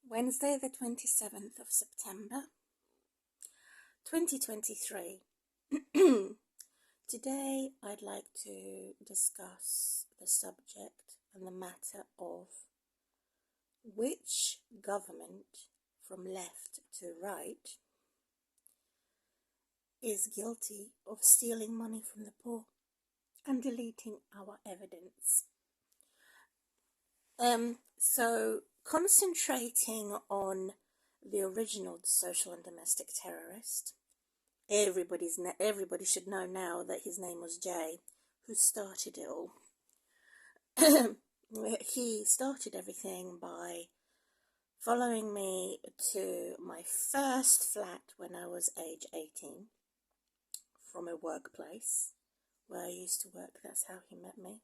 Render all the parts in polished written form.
Wednesday, the 27th of September, 2023. Today, I'd like to discuss the subject and the matter of which government, from left to right, is guilty of stealing money from the poor and deleting our evidence. So concentrating on the original social and domestic terrorist, everybody should know now that his name was Jay, who started it all. He started everything by following me to my first flat when I was age 18 from a workplace where I used to work. That's how he met me.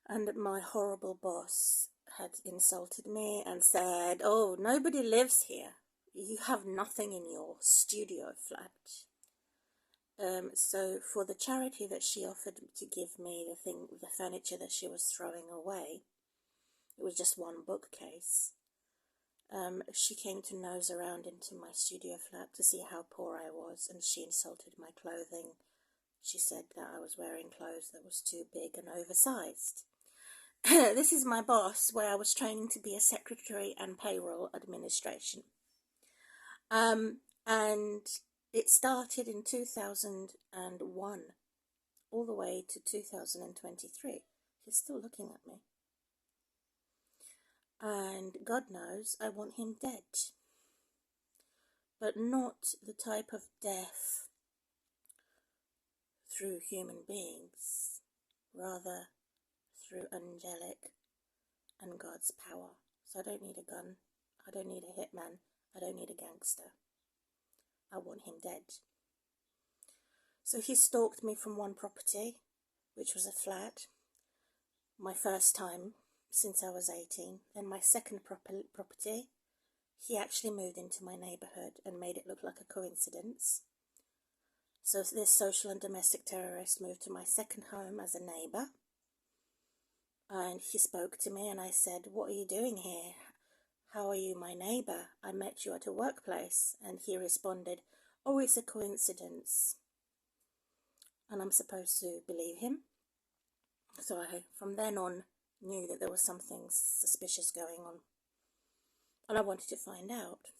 And my horrible boss had insulted me and said, "Oh, nobody lives here. You have nothing in your studio flat." So for the charity that she offered to give me the furniture that she was throwing away, it was just one bookcase. She came to nose around into my studio flat to see how poor I was, and she insulted my clothing. She said that I was wearing clothes that was too big and oversized. This is my boss, where I was training to be a secretary and payroll administration. And it started in 2001, all the way to 2023. He's still looking at me. And God knows I want him dead. But not the type of death through human beings, rather through angelic and God's power. So I don't need a gun, I don't need a hitman, I don't need a gangster. I want him dead. So he stalked me from one property, which was a flat, my first time since I was 18. Then my second property, he actually moved into my neighborhood and made it look like a coincidence. So this social and domestic terrorist moved to my second home as a neighbor. And he spoke to me and I said, "What are you doing here? How are you my neighbor? I met you at a workplace." And he responded, "Oh, it's a coincidence." And I'm supposed to believe him. So I, from then on, knew that there was something suspicious going on. And I wanted to find out.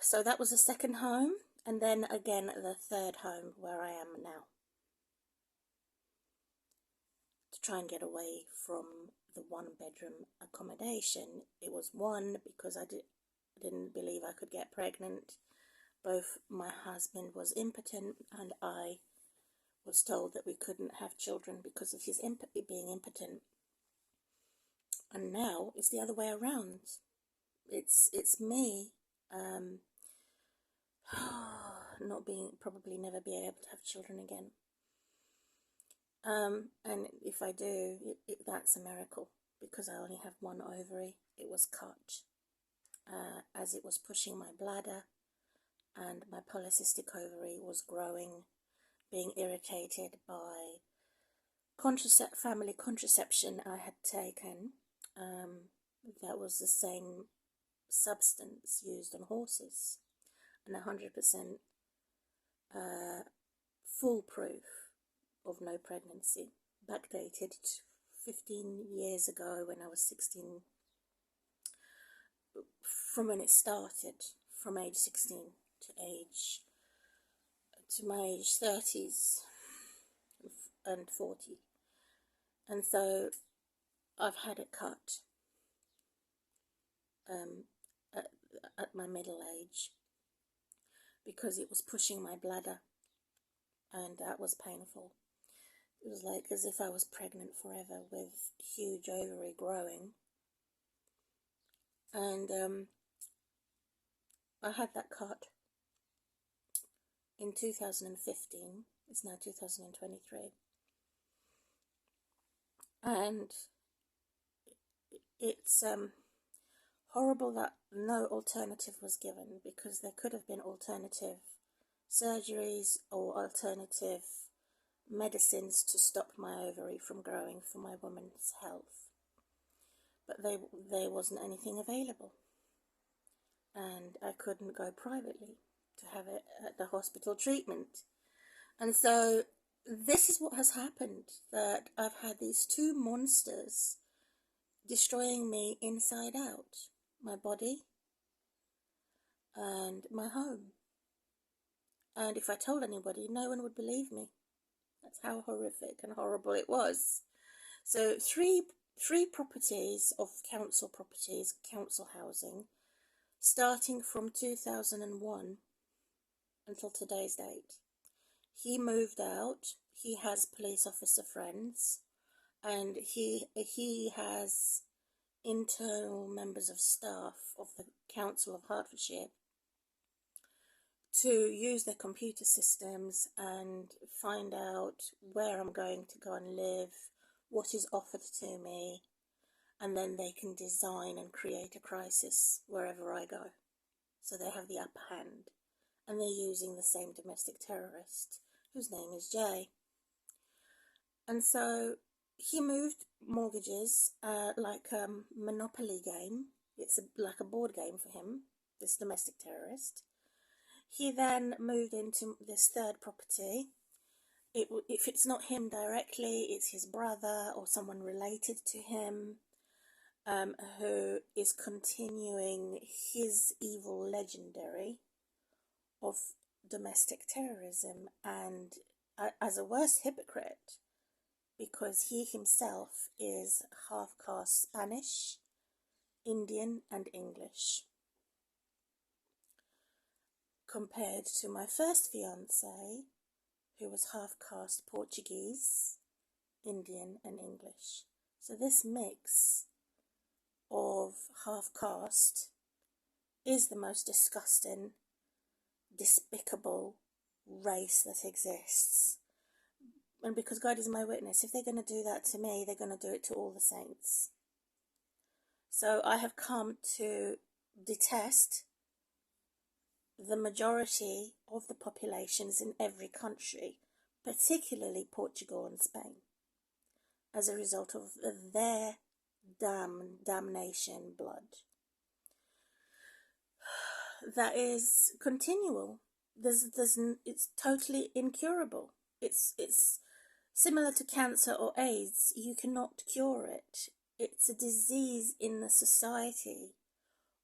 So that was the second home. And then again, the third home where I am now. To try and get away from the one-bedroom accommodation. It was one because I didn't believe I could get pregnant. Both my husband was impotent and I was told that we couldn't have children because of his being impotent. And now it's the other way around. It's me probably never being able to have children again. And if I do, that's a miracle, because I only have one ovary. It was cut as it was pushing my bladder, and my polycystic ovary was growing, being irritated by family contraception I had taken. That was the same substance used on horses, and 100% foolproof of no pregnancy, backdated 15 years ago when I was 16, from when it started, from age 16 to my age 30s and 40. And so I've had it cut at my middle age because it was pushing my bladder, and that was painful. It was like as if I was pregnant forever with huge ovary growing. And I had that cut in 2015. It's now 2023. And it's horrible that no alternative was given, because there could have been alternative surgeries or alternative medicines to stop my ovary from growing for my woman's health. but there wasn't anything available, and I couldn't go privately to have it at the hospital treatment. And so this is what has happened, that I've had these two monsters destroying me inside out, my body and my home. And if I told anybody, no one would believe me. That's how horrific and horrible it was. So three properties of council properties, council housing, starting from 2001 until today's date. He moved out. He has police officer friends, and he has internal members of staff of the Council of Hertfordshire to use their computer systems and find out where I'm going to go and live, what is offered to me, and then they can design and create a crisis wherever I go. So they have the upper hand, and they're using the same domestic terrorist, whose name is Jay. And so he moved mortgages like a Monopoly game. It's like a board game for him, this domestic terrorist. He then moved into this third property. If it's not him directly, it's his brother or someone related to him, who is continuing his evil legendary of domestic terrorism, and as a worse hypocrite, because he himself is half-caste Spanish, Indian and English, compared to my first fiancé, who was half-caste Portuguese, Indian and English. So this mix of half-caste is the most disgusting, despicable race that exists. And because God is my witness, if they're going to do that to me, they're going to do it to all the saints. So I have come to detest the majority of the populations in every country, particularly Portugal and Spain, as a result of their damnation blood. That is continual. It's totally incurable. It's similar to cancer or AIDS. You cannot cure it. It's a disease in the society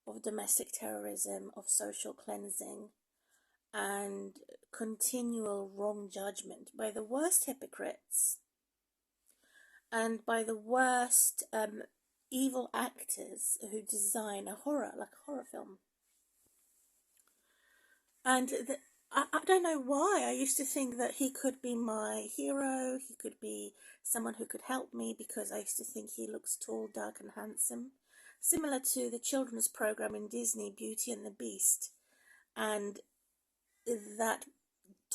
of domestic terrorism, of social cleansing, and continual wrong judgment by the worst hypocrites and by the worst evil actors who design a horror, like a horror film. And I don't know why. I used to think that he could be my hero. He could be someone who could help me, because I used to think he looks tall, dark and handsome. Similar to the children's program in Disney, Beauty and the Beast. And that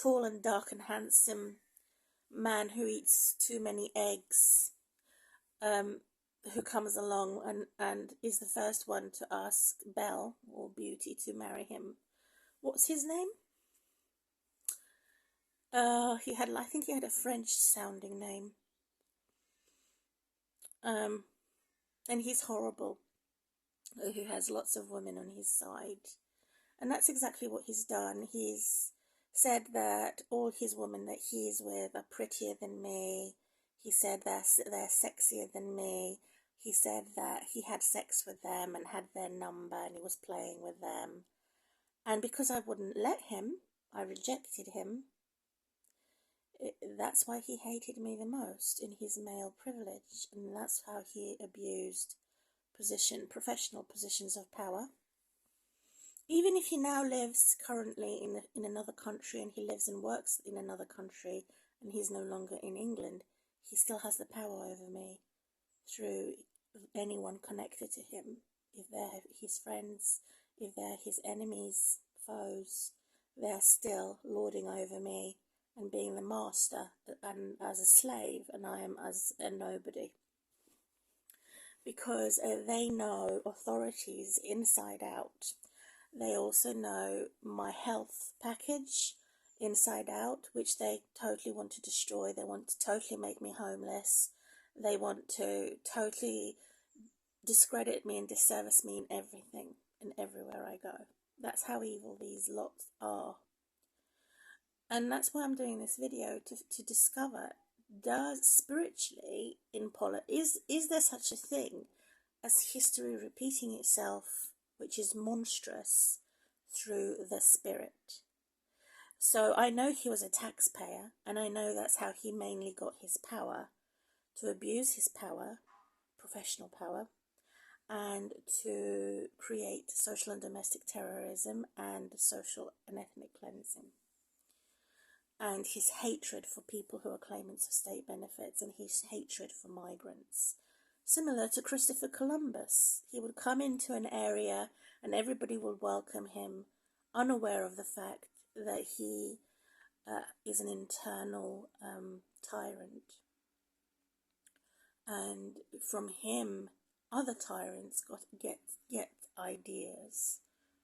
tall and dark and handsome man who eats too many eggs, who comes along and is the first one to ask Belle or Beauty to marry him. What's his name? I think he had a French sounding name. And he's horrible, who has lots of women on his side. And that's exactly what he's done. He's said that all his women that he's with are prettier than me. He said they're sexier than me. He said that he had sex with them and had their number and he was playing with them. And because I wouldn't let him, I rejected him. That's why he hated me the most, in his male privilege. And that's how he abused professional positions of power. Even if he now lives currently in another country, and he lives and works in another country, and he's no longer in England, he still has the power over me through anyone connected to him. If they're his friends, if they're his enemies, foes, they're still lording over me and being the master and as a slave, and I am as a nobody. Because they know authorities inside out. They also know my health package inside out, which they totally want to destroy. They want to totally make me homeless. They want to totally discredit me and disservice me in everything and everywhere I go. That's how evil these lots are. And that's why I'm doing this video, to discover, does spiritually in is there such a thing as history repeating itself, which is monstrous, through the spirit? So I know he was a taxpayer, and I know that's how he mainly got his power, to abuse his power, professional power, and to create social and domestic terrorism and social and ethnic cleansing. And his hatred for people who are claimants of state benefits, and his hatred for migrants. Similar to Christopher Columbus, he would come into an area and everybody would welcome him, unaware of the fact that he is an internal tyrant. And from him, other tyrants get ideas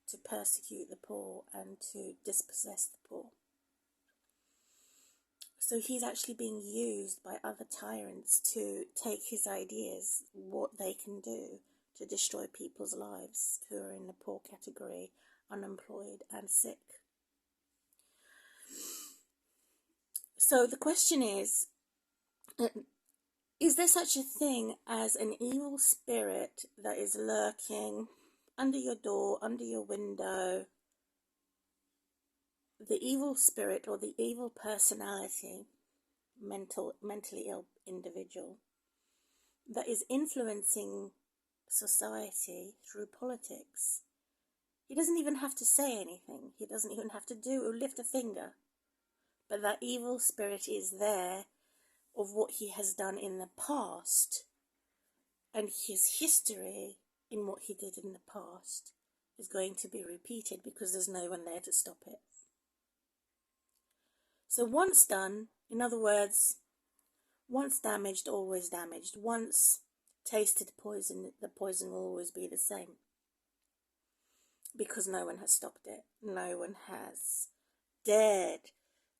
to persecute the poor and to dispossess the poor. So he's actually being used by other tyrants to take his ideas, what they can do to destroy people's lives who are in the poor category, unemployed and sick. So the question is there such a thing as an evil spirit that is lurking under your door, under your window? The evil spirit or the evil personality, mentally ill individual, that is influencing society through politics. He doesn't even have to say anything. He doesn't even have to lift a finger. But that evil spirit is there, of what he has done in the past, and his history in what he did in the past is going to be repeated because there's no one there to stop it. So once done, in other words, once damaged, always damaged. Once tasted poison, the poison will always be the same. Because no one has stopped it. No one has dared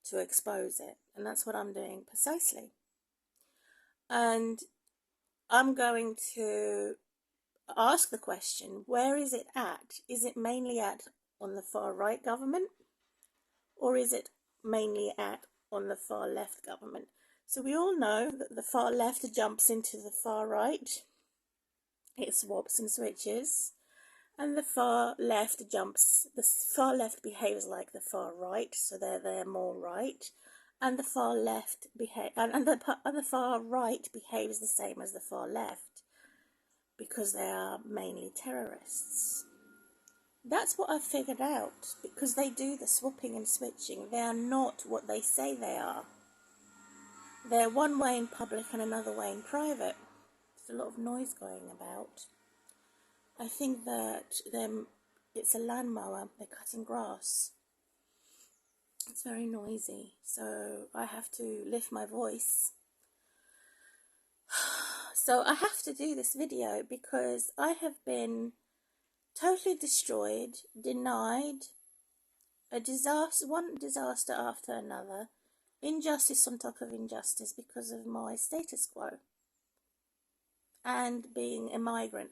to expose it. And that's what I'm doing precisely. And I'm going to ask the question, where is it at? Is it mainly at on the far right government? Or is it mainly on the far left government? So we all know that the far left jumps into the far right. It swaps and switches. And the far left behaves like the far right, so they're more right. And the far left the far right behaves the same as the far left, because they are mainly terrorists. That's what I've figured out, because they do the swapping and switching. They are not what they say they are. They're one way in public and another way in private. There's a lot of noise going about. I think that it's a lawnmower. They're cutting grass. It's very noisy, so I have to lift my voice. So I have to do this video because I have been totally destroyed, denied, one disaster after another, injustice on top of injustice because of my status quo and being a migrant.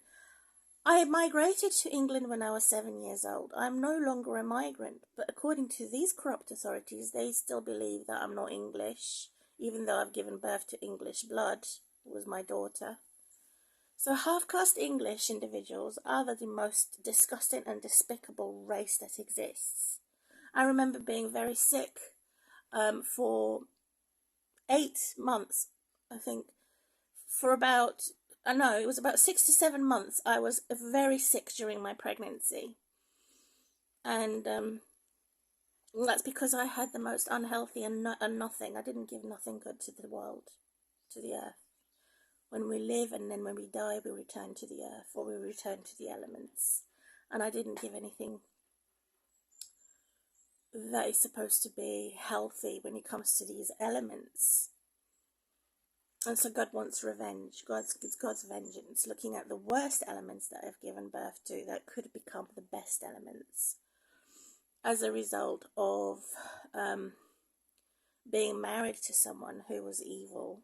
I migrated to England when I was 7 years old. I'm no longer a migrant, but according to these corrupt authorities, they still believe that I'm not English, even though I've given birth to English blood. It was my daughter. So half-caste English individuals are the most disgusting and despicable race that exists. I remember being very sick for 8 months, I think, it was about 6 to 7 months. I was very sick during my pregnancy. And that's because I had the most unhealthy and nothing. I didn't give nothing good to the world, to the earth. When we live and then when we die, we return to the earth, or we return to the elements. And I didn't give anything that is supposed to be healthy when it comes to these elements. And so God wants revenge. God's vengeance, looking at the worst elements that I've given birth to that could become the best elements as a result of being married to someone who was evil,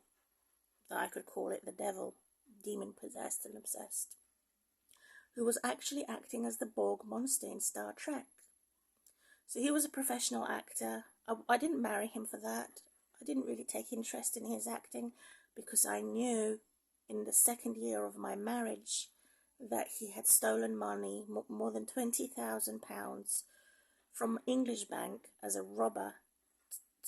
that I could call it the devil, demon possessed and obsessed. who was actually acting as the Borg monster in Star Trek. So he was a professional actor. I didn't marry him for that. I didn't really take interest in his acting because I knew in the second year of my marriage that he had stolen money, more than £20,000 from English Bank as a robber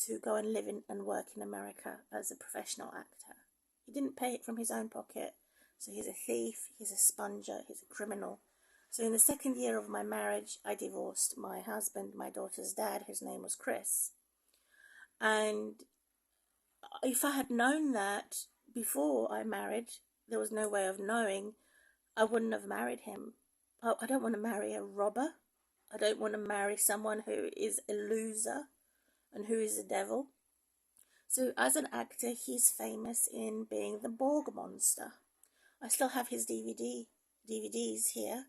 to go and live in and work in America as a professional actor. He didn't pay it from his own pocket, so he's a thief, he's a sponger, he's a criminal. So in the second year of my marriage, I divorced my husband, my daughter's dad, whose name was Chris. And if I had known that before I married, there was no way of knowing, I wouldn't have married him. I don't want to marry a robber. I don't want to marry someone who is a loser and who is a devil. So as an actor, he's famous in being the Borg monster. I still have his DVDs here,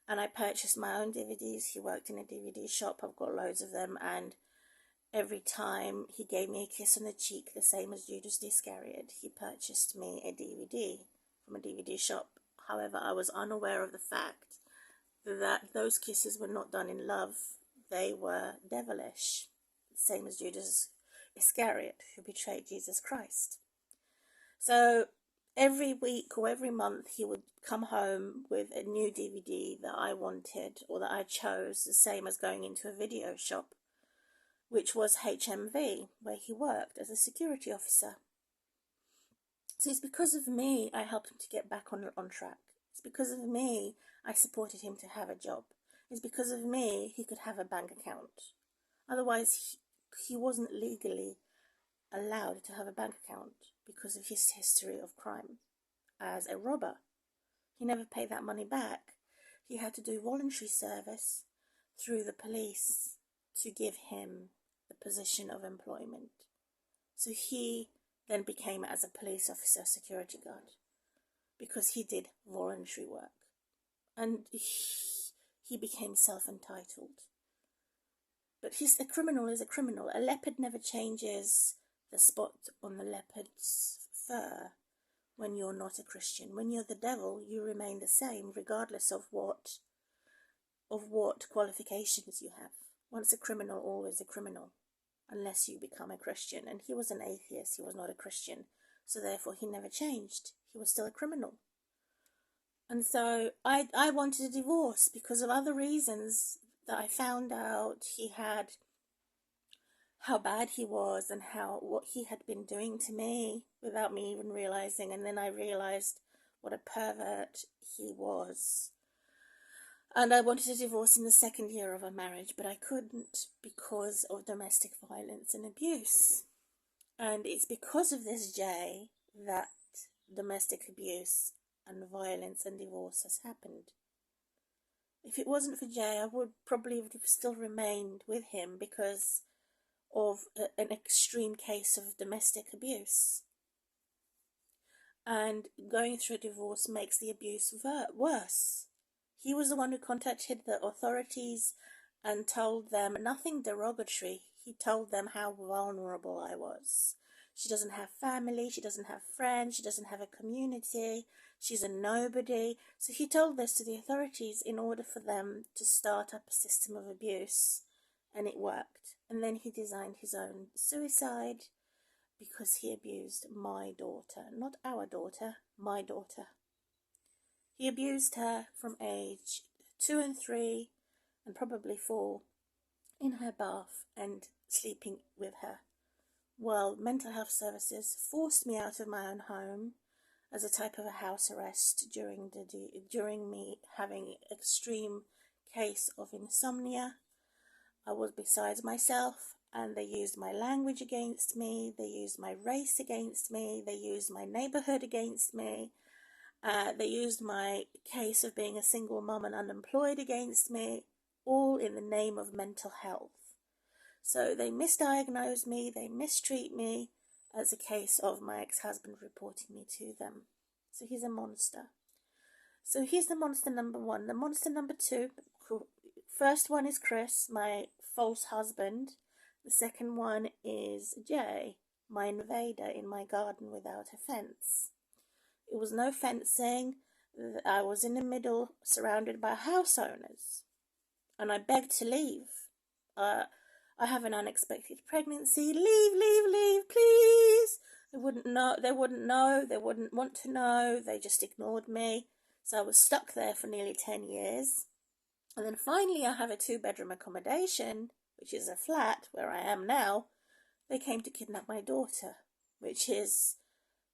and I purchased my own DVDs. He worked in a DVD shop. I've got loads of them, and every time he gave me a kiss on the cheek, the same as Judas Iscariot, he purchased me a DVD from a DVD shop. However, I was unaware of the fact that those kisses were not done in love. They were devilish, same as Judas Iscariot, who betrayed Jesus Christ. So every week or every month he would come home with a new DVD that I wanted or that I chose, the same as going into a video shop, which was HMV, where he worked as a security officer. So it's because of me I helped him to get back on track. It's because of me I supported him to have a job. It's because of me he could have a bank account. Otherwise, he wasn't legally allowed to have a bank account because of his history of crime as a robber. He never paid that money back. He had to do voluntary service through the police to give him the position of employment. So he then became as a police officer, security guard, because he did voluntary work. And he became self-entitled. But a criminal is a criminal. A leopard never changes the spot on the leopard's fur when you're not a Christian. When you're the devil, you remain the same, regardless of what qualifications you have. Once a criminal, always a criminal, unless you become a Christian. And he was an atheist, he was not a Christian, so therefore he never changed. He was still a criminal. And so I wanted a divorce because of other reasons that I found out he had, how bad he was and what he had been doing to me without me even realizing. And then I realized what a pervert he was. And I wanted a divorce in the second year of our marriage, but I couldn't because of domestic violence and abuse. And it's because of this, Jay, that domestic abuse and violence and divorce has happened. If it wasn't for Jay, I would probably have still remained with him because of an extreme case of domestic abuse. And going through a divorce makes the abuse worse. He was the one who contacted the authorities and told them nothing derogatory. He told them how vulnerable I was. She doesn't have family, she doesn't have friends, she doesn't have a community, she's a nobody. So he told this to the authorities in order for them to start up a system of abuse, and it worked. And then he designed his own suicide because he abused my daughter. Not our daughter, my daughter. He abused her from age 2 and 3 and probably 4 in her bath and sleeping with her. Well, mental health services forced me out of my own home as a type of a house arrest during me having extreme case of insomnia. I was besides myself, and they used my language against me, they used my race against me, they used my neighborhood against me, they used my case of being a single mum and unemployed against me, all in the name of mental health. So they misdiagnosed me, they mistreat me as a case of my ex-husband reporting me to them. So he's a monster. So here's the monster number 1. The monster number 2, first one is Chris, my false husband. The second one is Jay, my invader in my garden without a fence. It was no fencing, I was in the middle, surrounded by house owners, and I begged to leave. I have an unexpected pregnancy. Leave, leave, leave, please. They wouldn't know. They wouldn't want to know. They just ignored me. So I was stuck there for nearly 10 years. And then finally I have a 2-bedroom accommodation, which is a flat where I am now. They came to kidnap my daughter, which is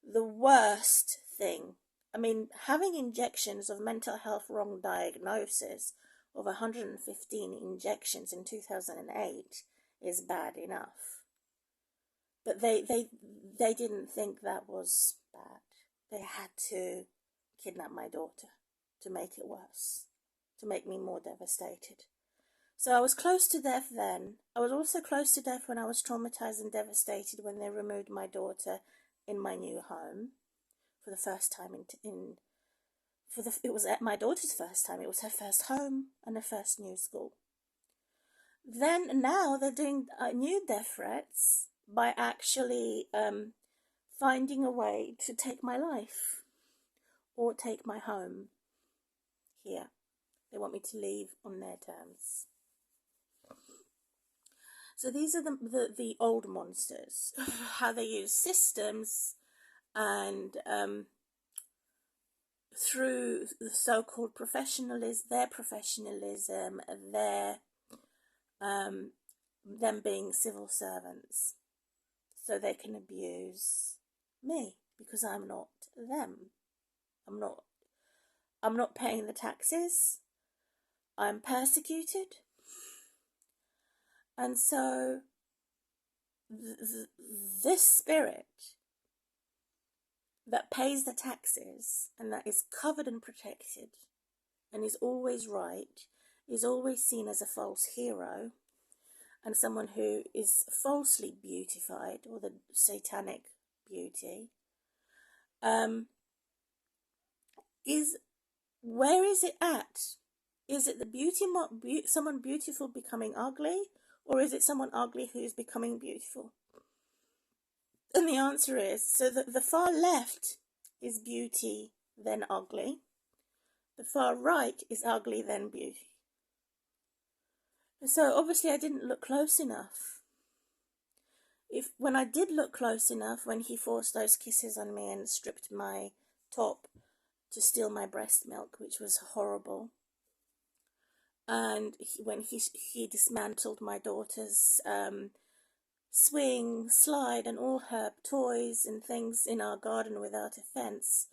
the worst thing. I mean, having injections of mental health wrong diagnosis of 115 injections in 2008 is bad enough. But they didn't think that was bad. They had to kidnap my daughter to make it worse, to make me more devastated. So I was close to death then. I was also close to death when I was traumatized and devastated when they removed my daughter in my new home for the first time it was my daughter's first time. It was her first home and her first new school. Now they're doing new death threats by actually finding a way to take my life or take my home here. They want me to leave on their terms. So these are the old monsters, how they use systems and through the so-called their professionalism, them being civil servants, so they can abuse me because I'm not them. I'm not paying the taxes. I'm persecuted. And so this spirit that pays the taxes and that is covered and protected and is always right, is always seen as a false hero and someone who is falsely beautified, or the satanic beauty, where is it at? Is it the someone beautiful becoming ugly, or is it someone ugly who is becoming beautiful? And the answer is, so the far left is beauty, then ugly. The far right is ugly, then beauty. So obviously I didn't look close enough. When I did look close enough, when he forced those kisses on me and stripped my top to steal my breast milk, which was horrible, and when he dismantled my daughter's swing, slide, and all her toys and things in our garden without a fence,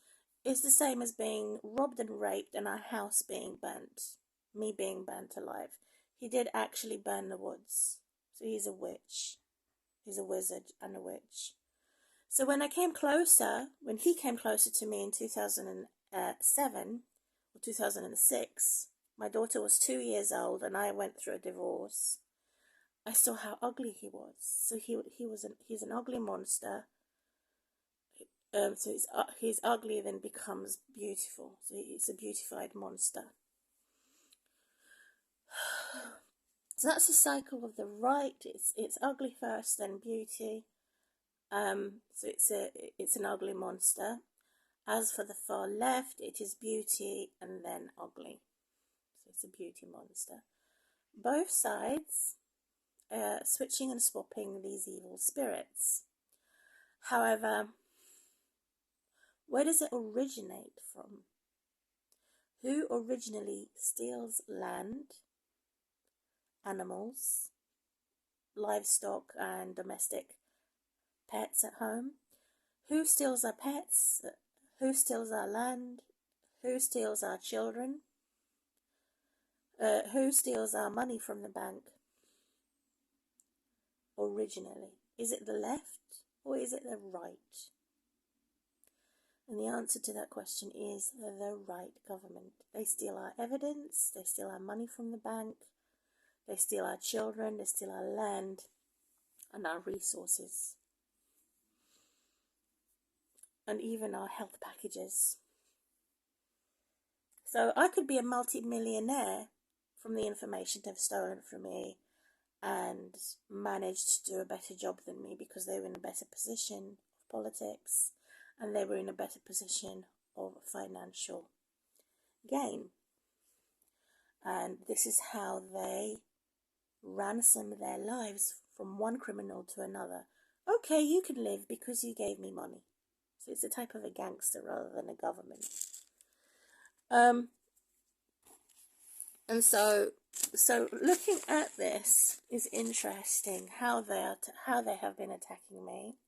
is the same as being robbed and raped and our house being burnt, me being burnt alive. He did actually burn the woods, so he's a witch. He's a wizard and a witch. So when he came closer to me in 2007 or 2006, my daughter was 2 years old and I went through a divorce. I saw how ugly he was. So he's an ugly monster. So he's ugly, then becomes beautiful. So he's a beautified monster. So that's the cycle of the right. It's ugly first, then beauty. So it's an ugly monster. As for the far left, it is beauty and then ugly. So it's a beauty monster. Both sides switching and swapping these evil spirits. However, where does it originate from? Who originally steals land, animals, livestock and domestic pets at home? Who steals our pets? Who steals our land? Who steals our children? Who steals our money from the bank? Originally, is it the left or is it the right? And the answer to that question is the right government. They steal our evidence, they steal our money from the bank, they steal our children, they steal our land and our resources, and even our health packages. So I could be a multi-millionaire from the information they've stolen from me and managed to do a better job than me because they were in a better position of politics and they were in a better position of financial gain. And this is how they ransom their lives from one criminal to another. Okay, you can live because you gave me money. So it's a type of a gangster rather than a government. And so looking at this is interesting, how they have been attacking me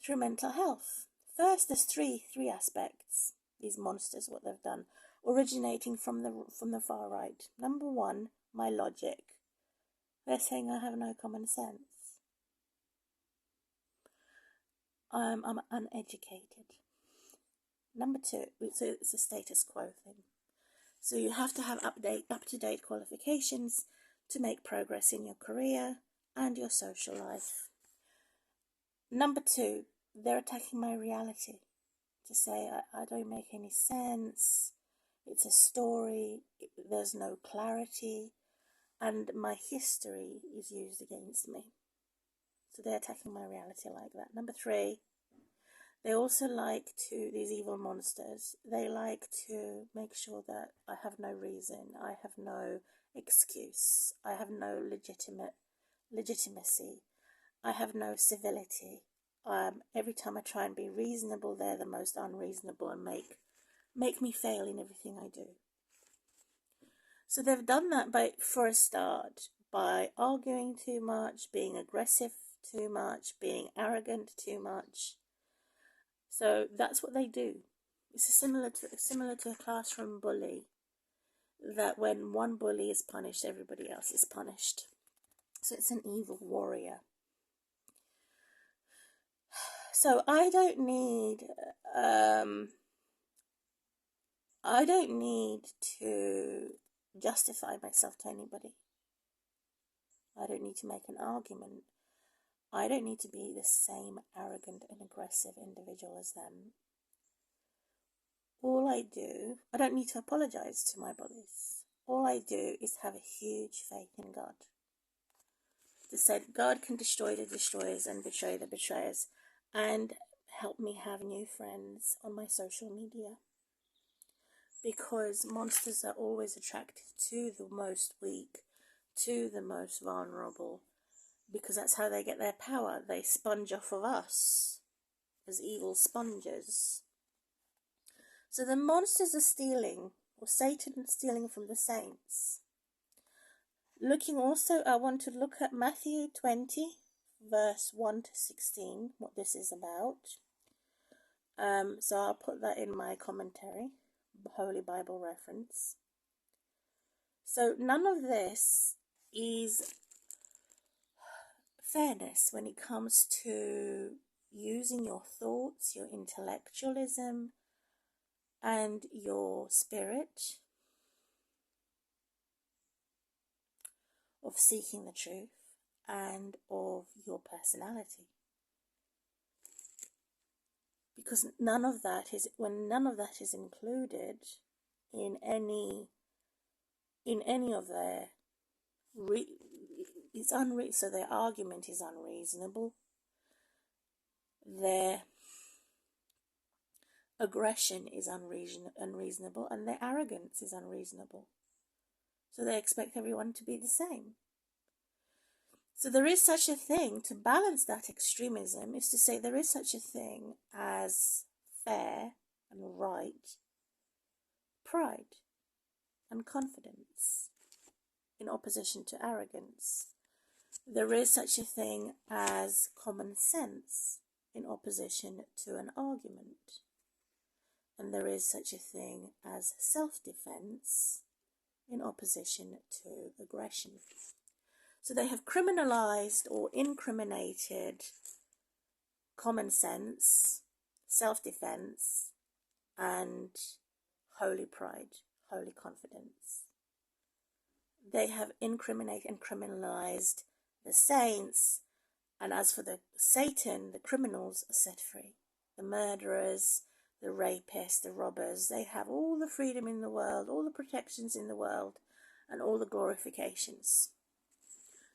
through mental health. First, there's three aspects. These monsters, what they've done, originating from the far right. Number one, my logic. They're saying I have no common sense. I'm uneducated. Number two, it's a status quo thing. So you have to have up-to-date qualifications to make progress in your career and your social life. Number two, they're attacking my reality. To say I don't make any sense, it's a story, there's no clarity, and my history is used against me. So they're attacking my reality like that. Number three, they also these evil monsters, they like to make sure that I have no reason, I have no excuse, I have no legitimacy, I have no civility. Every time I try and be reasonable, they're the most unreasonable and make me fail in everything I do. So they've done that for a start, by arguing too much, being aggressive too much, being arrogant too much. So that's what they do. It's similar to a classroom bully, that when one bully is punished, everybody else is punished. So it's an evil warrior. So I don't need to justify myself to anybody. I don't need to make an argument. I don't need to be the same arrogant and aggressive individual as them. I don't need to apologize to my bullies. All I do is have a huge faith in God. To say God can destroy the destroyers and betray the betrayers, and help me have new friends on my social media. Because monsters are always attracted to the most weak, to the most vulnerable, because that's how they get their power. They sponge off of us as evil sponges. So the monsters are stealing, or Satan is stealing from the saints. I want to look at Matthew 20, verse 1 to 16, what this is about. So I'll put that in my commentary, Holy Bible reference. So none of this is fairness when it comes to using your thoughts, your intellectualism, and your spirit of seeking the truth, and of your personality. Because none of that is included in any of their so their argument is unreasonable, their aggression is unreasonable, and their arrogance is unreasonable. So they expect everyone to be the same. So there is such a thing, to balance that extremism, is to say there is such a thing as fair and right pride and confidence in opposition to arrogance. There is such a thing as common sense in opposition to an argument. And there is such a thing as self-defense in opposition to aggression. So they have criminalized or incriminated common sense, self-defense, and holy pride, holy confidence. They have incriminated and criminalized the saints, and as for the Satan, the criminals are set free. The murderers, the rapists, the robbers, they have all the freedom in the world, all the protections in the world, and all the glorifications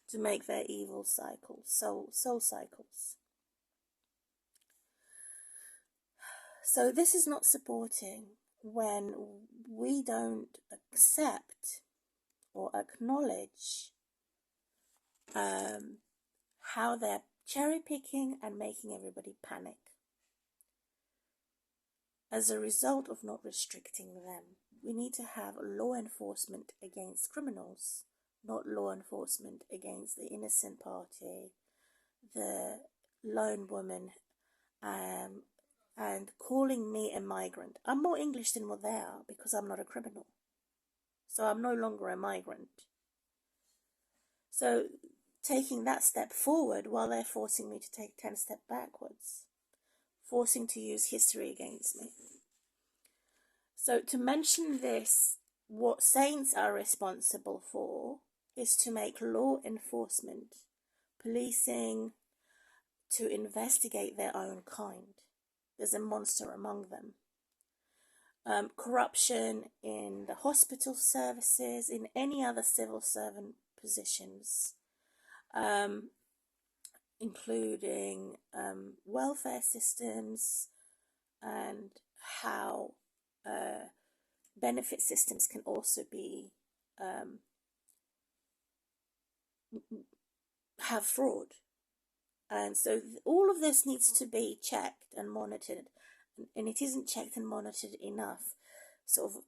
to make their evil cycles, soul cycles. So this is not supporting when we don't accept or acknowledge how they're cherry picking and making everybody panic as a result of not restricting them. We need to have law enforcement against criminals, not law enforcement against the innocent party, the lone woman, and calling me a migrant. I'm more English than what they are because I'm not a criminal. So I'm no longer a migrant. So taking that step forward while they're forcing me to take 10 steps backwards, forcing to use history against me. So to mention this, what saints are responsible for is to make law enforcement, policing, to investigate their own kind. There's a monster among them. Corruption in the hospital services, in any other civil servant positions, including welfare systems, and how benefit systems can also be have fraud. And so all of this needs to be checked and monitored, and it isn't checked and monitored enough. Sort of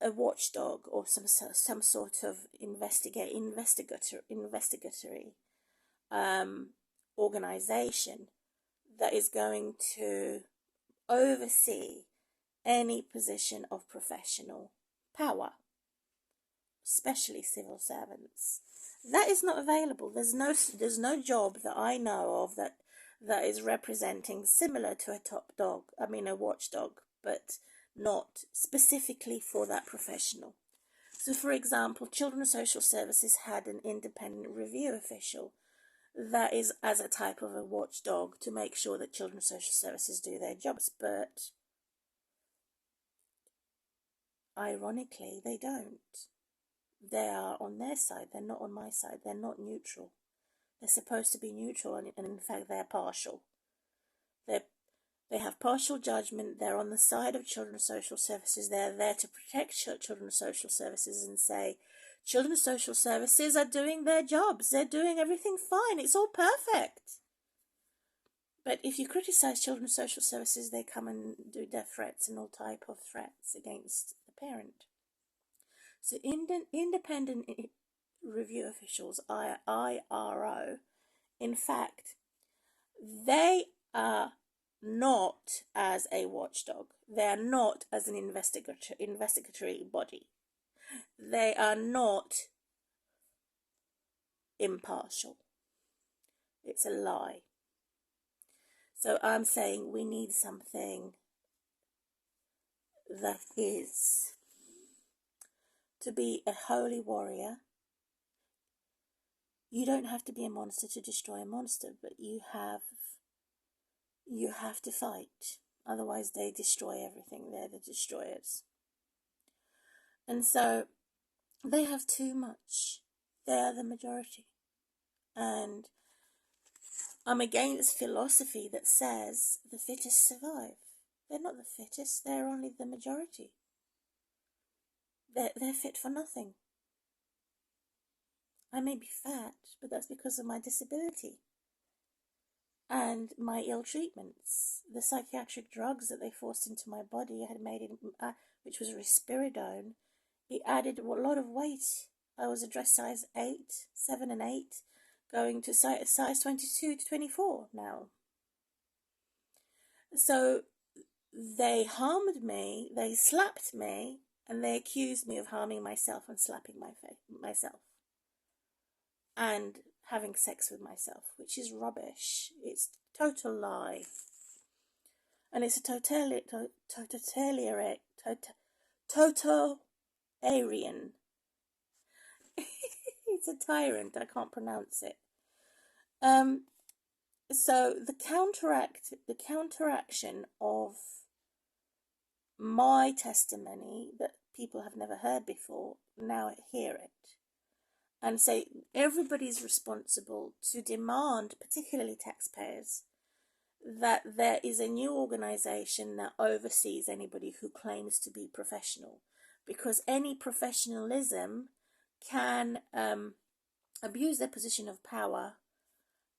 a watchdog or some sort of investigatory organization that is going to oversee any position of professional power, especially civil servants. That is not available. There's no job that I know of that is representing similar to a a watchdog, but not specifically for that professional. So, for example, Children's Social Services had an independent review official that is as a type of a watchdog to make sure that Children's Social Services do their jobs, but ironically, they don't. They are on their side, they're not on my side, they're not neutral. They're supposed to be neutral, and in fact they're partial. They have partial judgment, they're on the side of Children's Social Services, they're there to protect Children's Social Services and say, Children's Social Services are doing their jobs, they're doing everything fine, it's all perfect. But if you criticize Children's Social Services, they come and do death threats and all type of threats against the parent. So independent review officials, IRO, in fact, they are not as a watchdog. They are not as an investigatory body. They are not impartial. It's a lie. So I'm saying we need something that is. To be a holy warrior, you don't have to be a monster to destroy a monster, but you have to fight. Otherwise, they destroy everything. They're the destroyers. And so they have too much. They are the majority. And I'm against philosophy that says the fittest survive. They're not the fittest. They're only the majority. They're fit for nothing. I may be fat, but that's because of my disability and my ill treatments. The psychiatric drugs that they forced into my body had made it, which was risperidone. It added a lot of weight. I was a dress size 7 and 8, going to size 22 to 24 now. So they harmed me, they slapped me, and they accused me of harming myself and slapping myself. And having sex with myself, which is rubbish. It's total lie. And it's a totalitarian. It's a tyrant, I can't pronounce it. So the counteraction of my testimony that people have never heard before, now hear it. And say everybody's responsible to demand, particularly taxpayers, that there is a new organization that oversees anybody who claims to be professional, because any professionalism can abuse their position of power,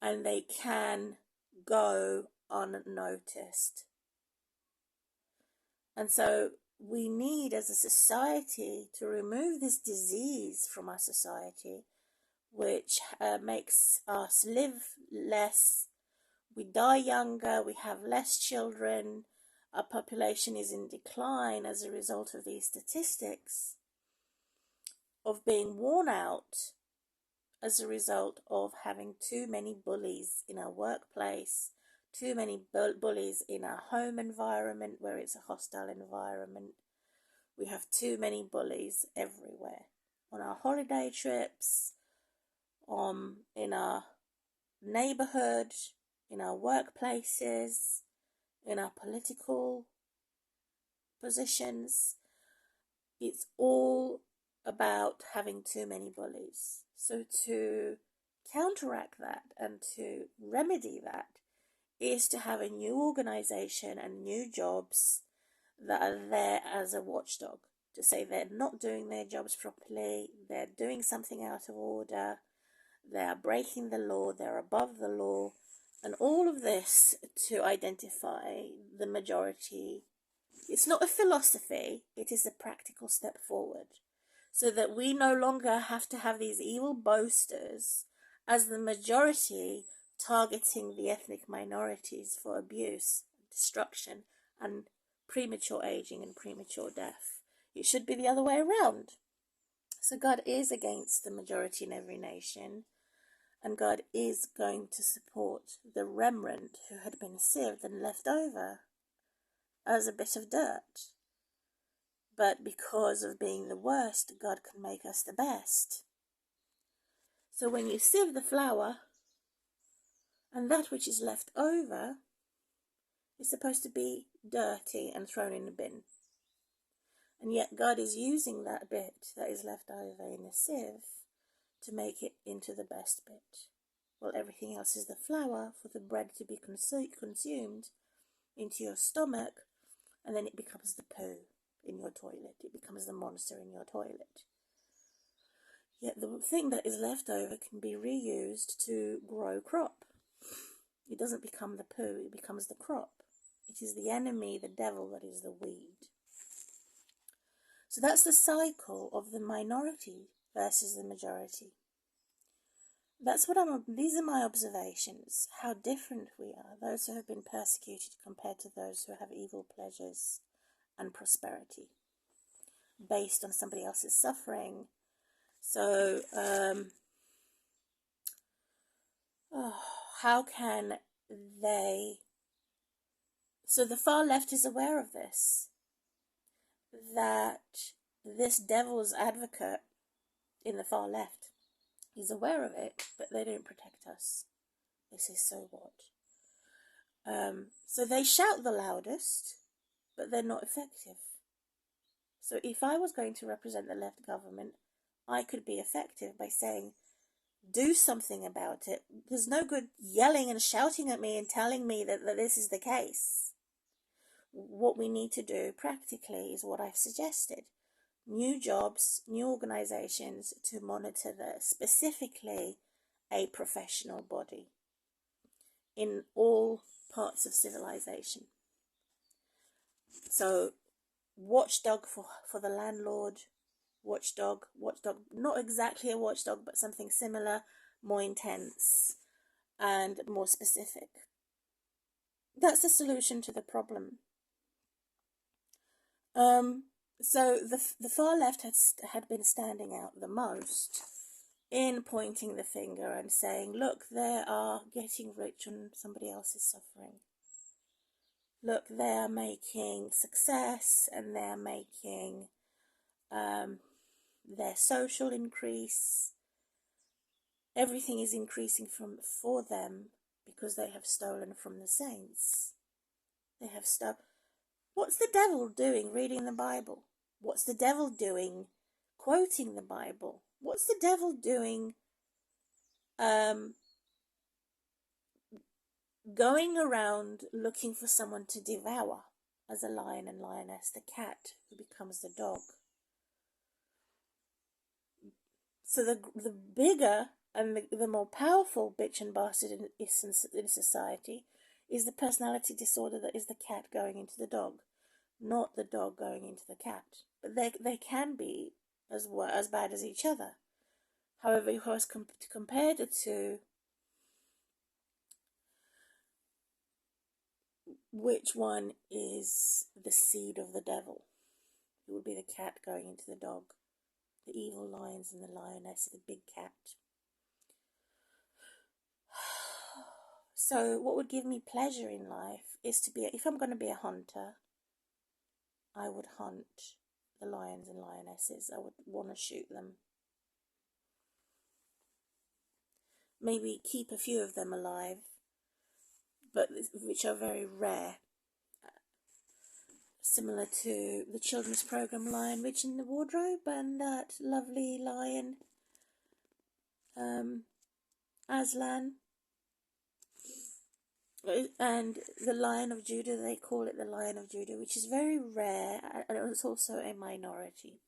and they can go unnoticed. And so we need, as a society, to remove this disease from our society, which makes us live less. We die younger, we have less children, our population is in decline as a result of these statistics, of being worn out as a result of having too many bullies in our workplace, too many bullies in our home environment where it's a hostile environment. We have too many bullies everywhere. On our holiday trips, in our neighborhood, in our workplaces, in our political positions. It's all about having too many bullies. So to counteract that and to remedy that is to have a new organization and new jobs that are there as a watchdog, to say they're not doing their jobs properly, they're doing something out of order, they are breaking the law, they're above the law, and all of this to identify the majority. It's not a philosophy, it is a practical step forward, so that we no longer have to have these evil boasters as the majority targeting the ethnic minorities for abuse, destruction, and premature aging and premature death. It should be the other way around. So God is against the majority in every nation, and God is going to support the remnant who had been sieved and left over as a bit of dirt. But because of being the worst, God can make us the best. So when you sieve the flour, and that which is left over is supposed to be dirty and thrown in the bin. And yet God is using that bit that is left over in the sieve to make it into the best bit. Well, everything else is the flour for the bread to be consumed into your stomach, and then it becomes the poo in your toilet. It becomes the monster in your toilet. Yet the thing that is left over can be reused to grow crop. It doesn't become the poo, it becomes the crop. It is the enemy, the devil, that is the weed. So that's the cycle of the minority versus the majority. These are my observations, how different we are, those who have been persecuted compared to those who have evil pleasures and prosperity, based on somebody else's suffering. So, how can they... So the far left is aware of this, that this devil's advocate in the far left is aware of it, but they don't protect us. They say, so what? So they shout the loudest, but they're not effective. So if I was going to represent the left government, I could be effective by saying, do something about it. There's no good yelling and shouting at me and telling me that this is the case. What we need to do practically is what I've suggested. New jobs, new organizations to monitor specifically a professional body in all parts of civilization. So watchdog for the landlord, watchdog, not exactly a watchdog, but something similar, more intense and more specific. That's the solution to the problem. So the far left had been standing out the most in pointing the finger and saying, look, they are getting rich on somebody else's suffering. Look, they are making success, and they're making their social increase. Everything is increasing for them because they have stolen from the saints. They have stolen. What's the devil doing reading the Bible? What's the devil doing quoting the Bible? What's the devil doing going around looking for someone to devour, as a lion and lioness, the cat who becomes the dog. So the bigger and the more powerful bitch and bastard in society is the personality disorder that is the cat going into the dog, not the dog going into the cat. But they can be as bad as each other. However, if I was to compare the two, which one is the seed of the devil? It would be the cat going into the dog. The evil lions and the lioness, the big cat. So what would give me pleasure in life is to be, if I'm going to be a hunter, I would hunt the lions and lionesses. I would want to shoot them. Maybe keep a few of them alive, but which are very rare. Similar to the children's program Lion, Witch in the Wardrobe, and that lovely lion, Aslan. And the Lion of Judah, they call it the Lion of Judah, which is very rare, and it's also a minority.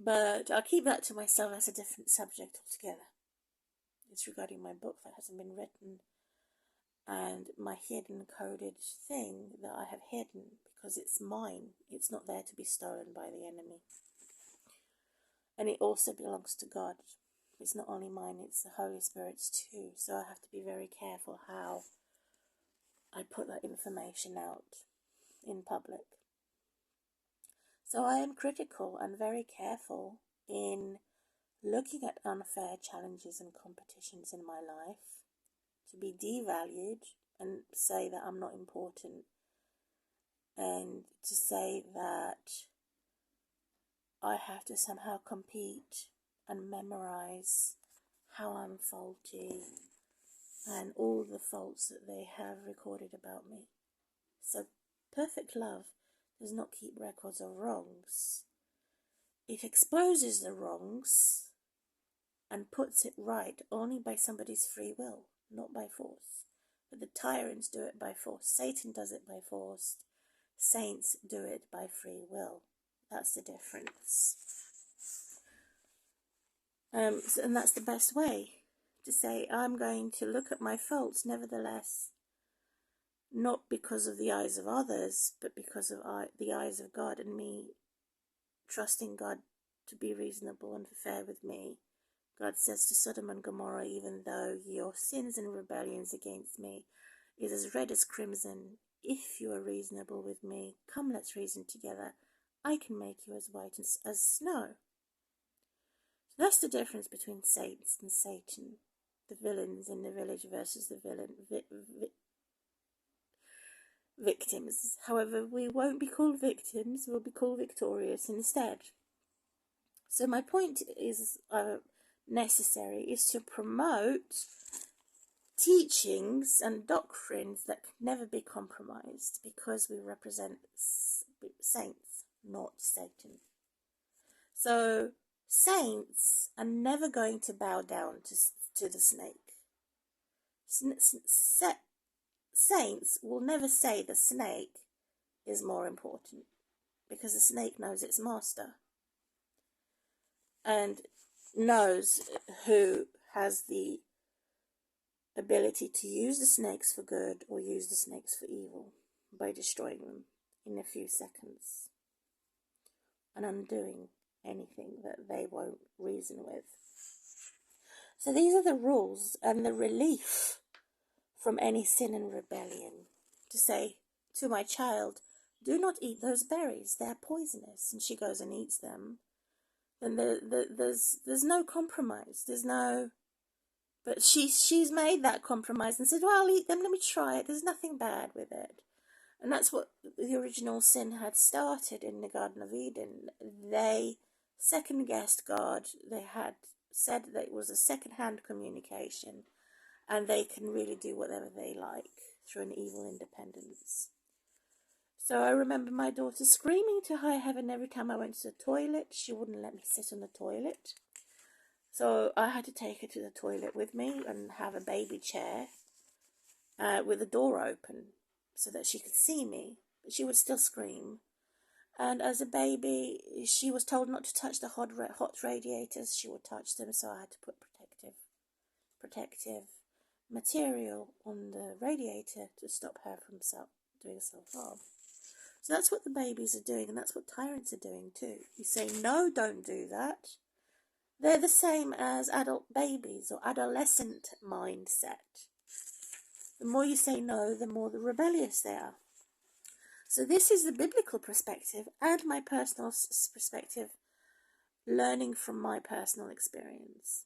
But I'll keep that to myself as a different subject altogether. It's regarding my book that hasn't been written, and my hidden coded thing that I have hidden because it's mine. It's not there to be stolen by the enemy. And it also belongs to God. It's not only mine, it's the Holy Spirit's too. So I have to be very careful how I put that information out in public. So I am critical and very careful in looking at unfair challenges and competitions in my life, to be devalued and say that I'm not important, and to say that I have to somehow compete and memorize how I'm faulty and all the faults that they have recorded about me. So perfect love does not keep records of wrongs. It exposes the wrongs and puts it right only by somebody's free will, not by force. But the tyrants do it by force. Satan does it by force. Saints do it by free will. That's the difference. And that's the best way to say, I'm going to look at my faults nevertheless, not because of the eyes of others, but because of the eyes of God, and me trusting God to be reasonable and fair with me. God says to Sodom and Gomorrah, even though your sins and rebellions against me is as red as crimson, if you are reasonable with me, come, let's reason together. I can make you as white as snow. So that's the difference between saints and Satan, the villains in the village versus the victims. However, we won't be called victims, we'll be called victorious instead. So my point is necessary is to promote teachings and doctrines that can never be compromised, because we represent saints, not Satan. So saints are never going to bow down to the snake. Saints will never say the snake is more important, because the snake knows its master and knows who has the ability to use the snakes for good or use the snakes for evil by destroying them in a few seconds and undoing anything that they won't reason with. So these are the rules and the relief from any sin and rebellion. To say to my child, do not eat those berries, they're poisonous, and she goes and eats them, then there's no compromise. There's no, but she's made that compromise and said, well, I'll eat them, let me try it, there's nothing bad with it. And that's what the original sin had started in the Garden of Eden. They second-guessed God. They had said that it was a second-hand communication, and they can really do whatever they like through an evil independence. So I remember my daughter screaming to high heaven every time I went to the toilet. She wouldn't let me sit on the toilet. So I had to take her to the toilet with me and have a baby chair with the door open so that she could see me, but she would still scream. And as a baby, she was told not to touch the hot radiators. She would touch them, so I had to put protective material on the radiator to stop her from doing self-harm. So that's what the babies are doing, and that's what tyrants are doing too. You say, no, don't do that. They're the same as adult babies or adolescent mindset. The more you say no, the more rebellious they are. So this is the biblical perspective and my personal perspective, learning from my personal experience.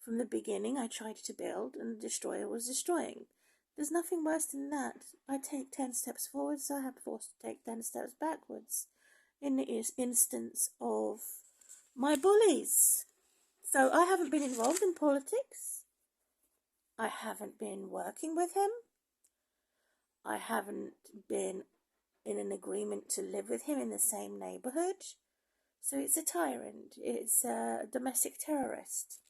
From the beginning, I tried to build, and the destroyer was destroying. There's nothing worse than that. I take 10 steps forward, so I have forced to take 10 steps backwards in the instance of my bullies. So I haven't been involved in politics. I haven't been working with him. I haven't been in an agreement to live with him in the same neighborhood. So it's a tyrant. It's a domestic terrorist.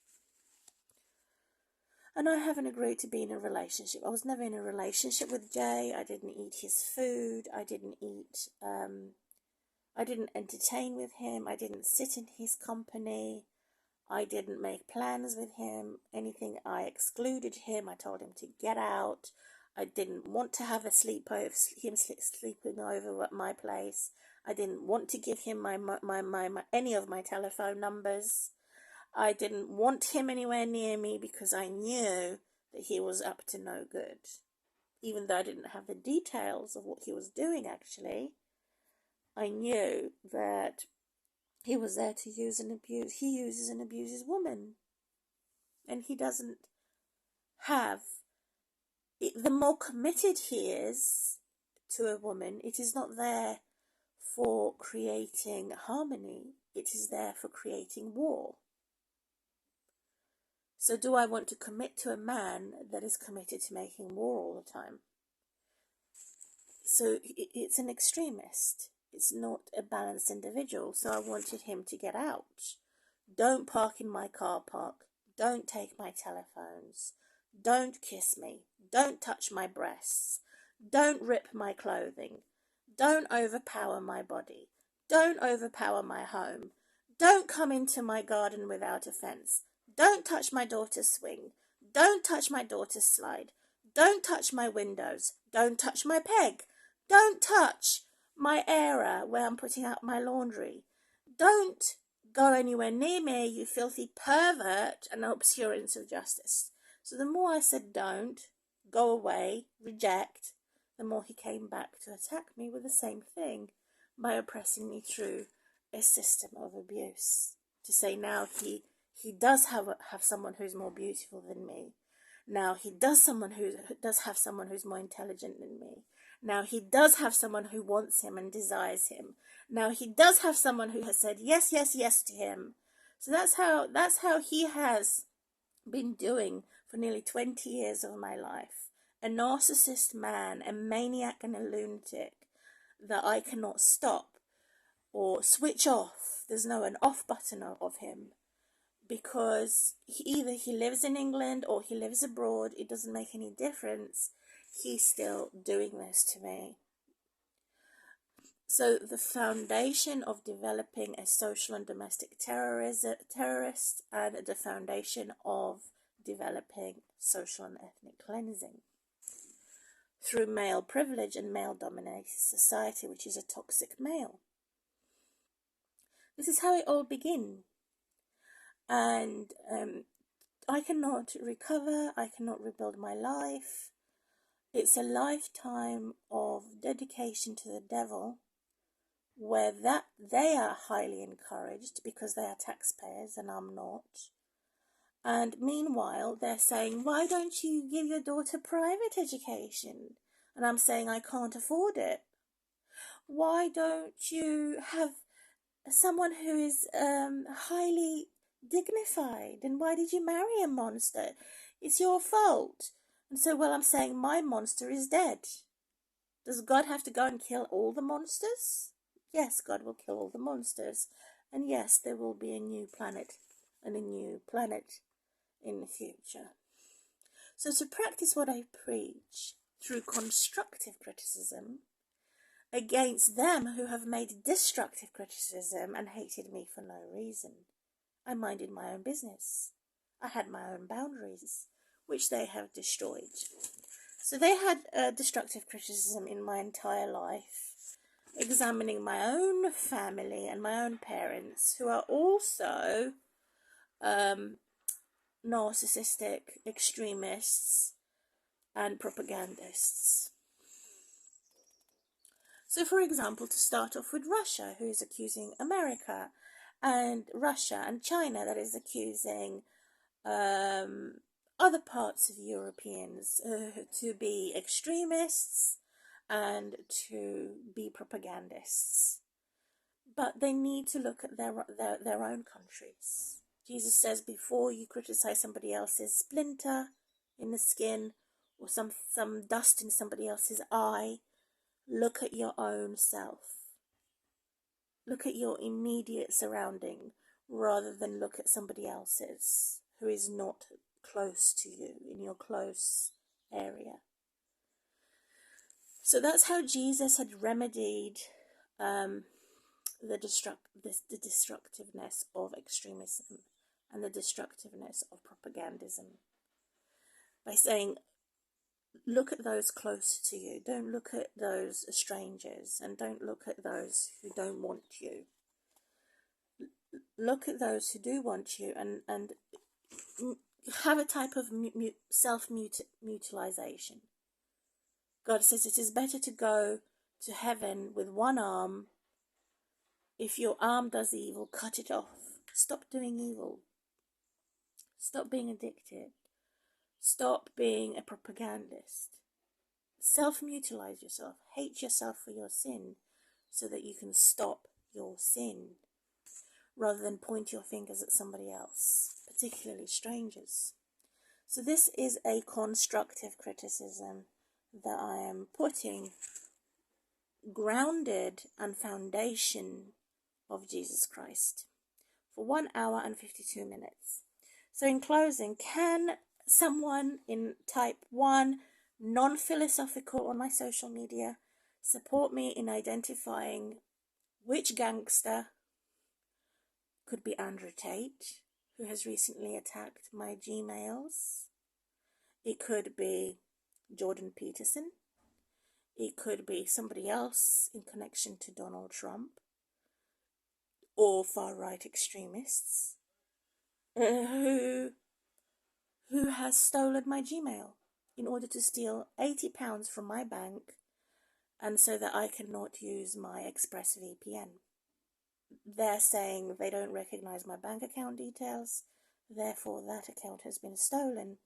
And I haven't agreed to be in a relationship. I was never in a relationship with Jay. I didn't eat his food. I didn't entertain with him. I didn't sit in his company. I didn't make plans with him. Anything, I excluded him. I told him to get out. I didn't want to have him sleeping over at my place. I didn't want to give him any of my telephone numbers. I didn't want him anywhere near me because I knew that he was up to no good. Even though I didn't have the details of what he was doing actually, I knew that he was there to use and abuse. He uses and abuses women. And he doesn't have... The more committed he is to a woman, it is not there for creating harmony. It is there for creating war. So do I want to commit to a man that is committed to making war all the time? So it's an extremist. It's not a balanced individual. So I wanted him to get out. Don't park in my car park. Don't take my telephones. Don't kiss me. Don't touch my breasts. Don't rip my clothing. Don't overpower my body. Don't overpower my home. Don't come into my garden without a fence. Don't touch my daughter's swing. Don't touch my daughter's slide. Don't touch my windows. Don't touch my peg. Don't touch my area where I'm putting out my laundry. Don't go anywhere near me, you filthy pervert and obscurance of justice. So the more I said don't, go away, reject, the more he came back to attack me with the same thing by oppressing me through a system of abuse. To say now he does have someone who's more beautiful than me. Now he does have someone who's more intelligent than me. Now he does have someone who wants him and desires him. Now he does have someone who has said yes, yes, yes to him. So that's how he has been doing for nearly 20 years of my life. A narcissist man, a maniac and a lunatic that I cannot stop or switch off. There's no an off button of him. Because either he lives in England or he lives abroad, it doesn't make any difference. He's still doing this to me. So the foundation of developing a social and domestic terrorist and the foundation of developing social and ethnic cleansing through male privilege and male-dominated society, which is a toxic male. This is how it all began. And I cannot recover, I cannot rebuild my life. It's a lifetime of dedication to the devil, where they are highly encouraged because they are taxpayers and I'm not. And meanwhile, they're saying, why don't you give your daughter private education? And I'm saying, I can't afford it. Why don't you have someone who is highly dignified? And why did you marry a monster? It's your fault. And so, well, I'm saying my monster is dead. Does God have to go and kill all the monsters? Yes, God will kill all the monsters. And yes, there will be a new planet and a new planet in the future. So to practice what I preach through constructive criticism against them who have made destructive criticism and hated me for no reason, I minded my own business. I had my own boundaries, which they have destroyed. So they had destructive criticism in my entire life, examining my own family and my own parents, who are also narcissistic extremists and propagandists. So, for example, to start off with Russia, who is accusing America, and Russia and China, that is accusing other parts of Europeans to be extremists and to be propagandists. But they need to look at their own countries. Jesus says, before you criticize somebody else's splinter in the skin or some dust in somebody else's eye, look at your own self. Look at your immediate surrounding rather than look at somebody else's who is not close to you, in your close area. So that's how Jesus had remedied the destructiveness of extremism and the destructiveness of propagandism, by saying, look at those close to you. Don't look at those strangers, and don't look at those who don't want you. Look at those who do want you, and have a type of self-mutilization. God says it is better to go to heaven with one arm. If your arm does evil, cut it off. Stop doing evil. Stop being addicted. Stop being a propagandist. Self-mutilize yourself. Hate yourself for your sin so that you can stop your sin, rather than point your fingers at somebody else, particularly strangers. So this is a constructive criticism that I am putting grounded and foundation of Jesus Christ for 1 hour and 52 minutes. So in closing, can someone in type 1 non-philosophical on my social media support me in identifying which gangster? Could be Andrew Tate, who has recently attacked my Gmails. It could be Jordan Peterson. It could be somebody else in connection to Donald Trump or far-right extremists who has stolen my Gmail in order to steal £80 from my bank, and so that I cannot use my ExpressVPN. They're saying they don't recognize my bank account details, therefore that account has been stolen.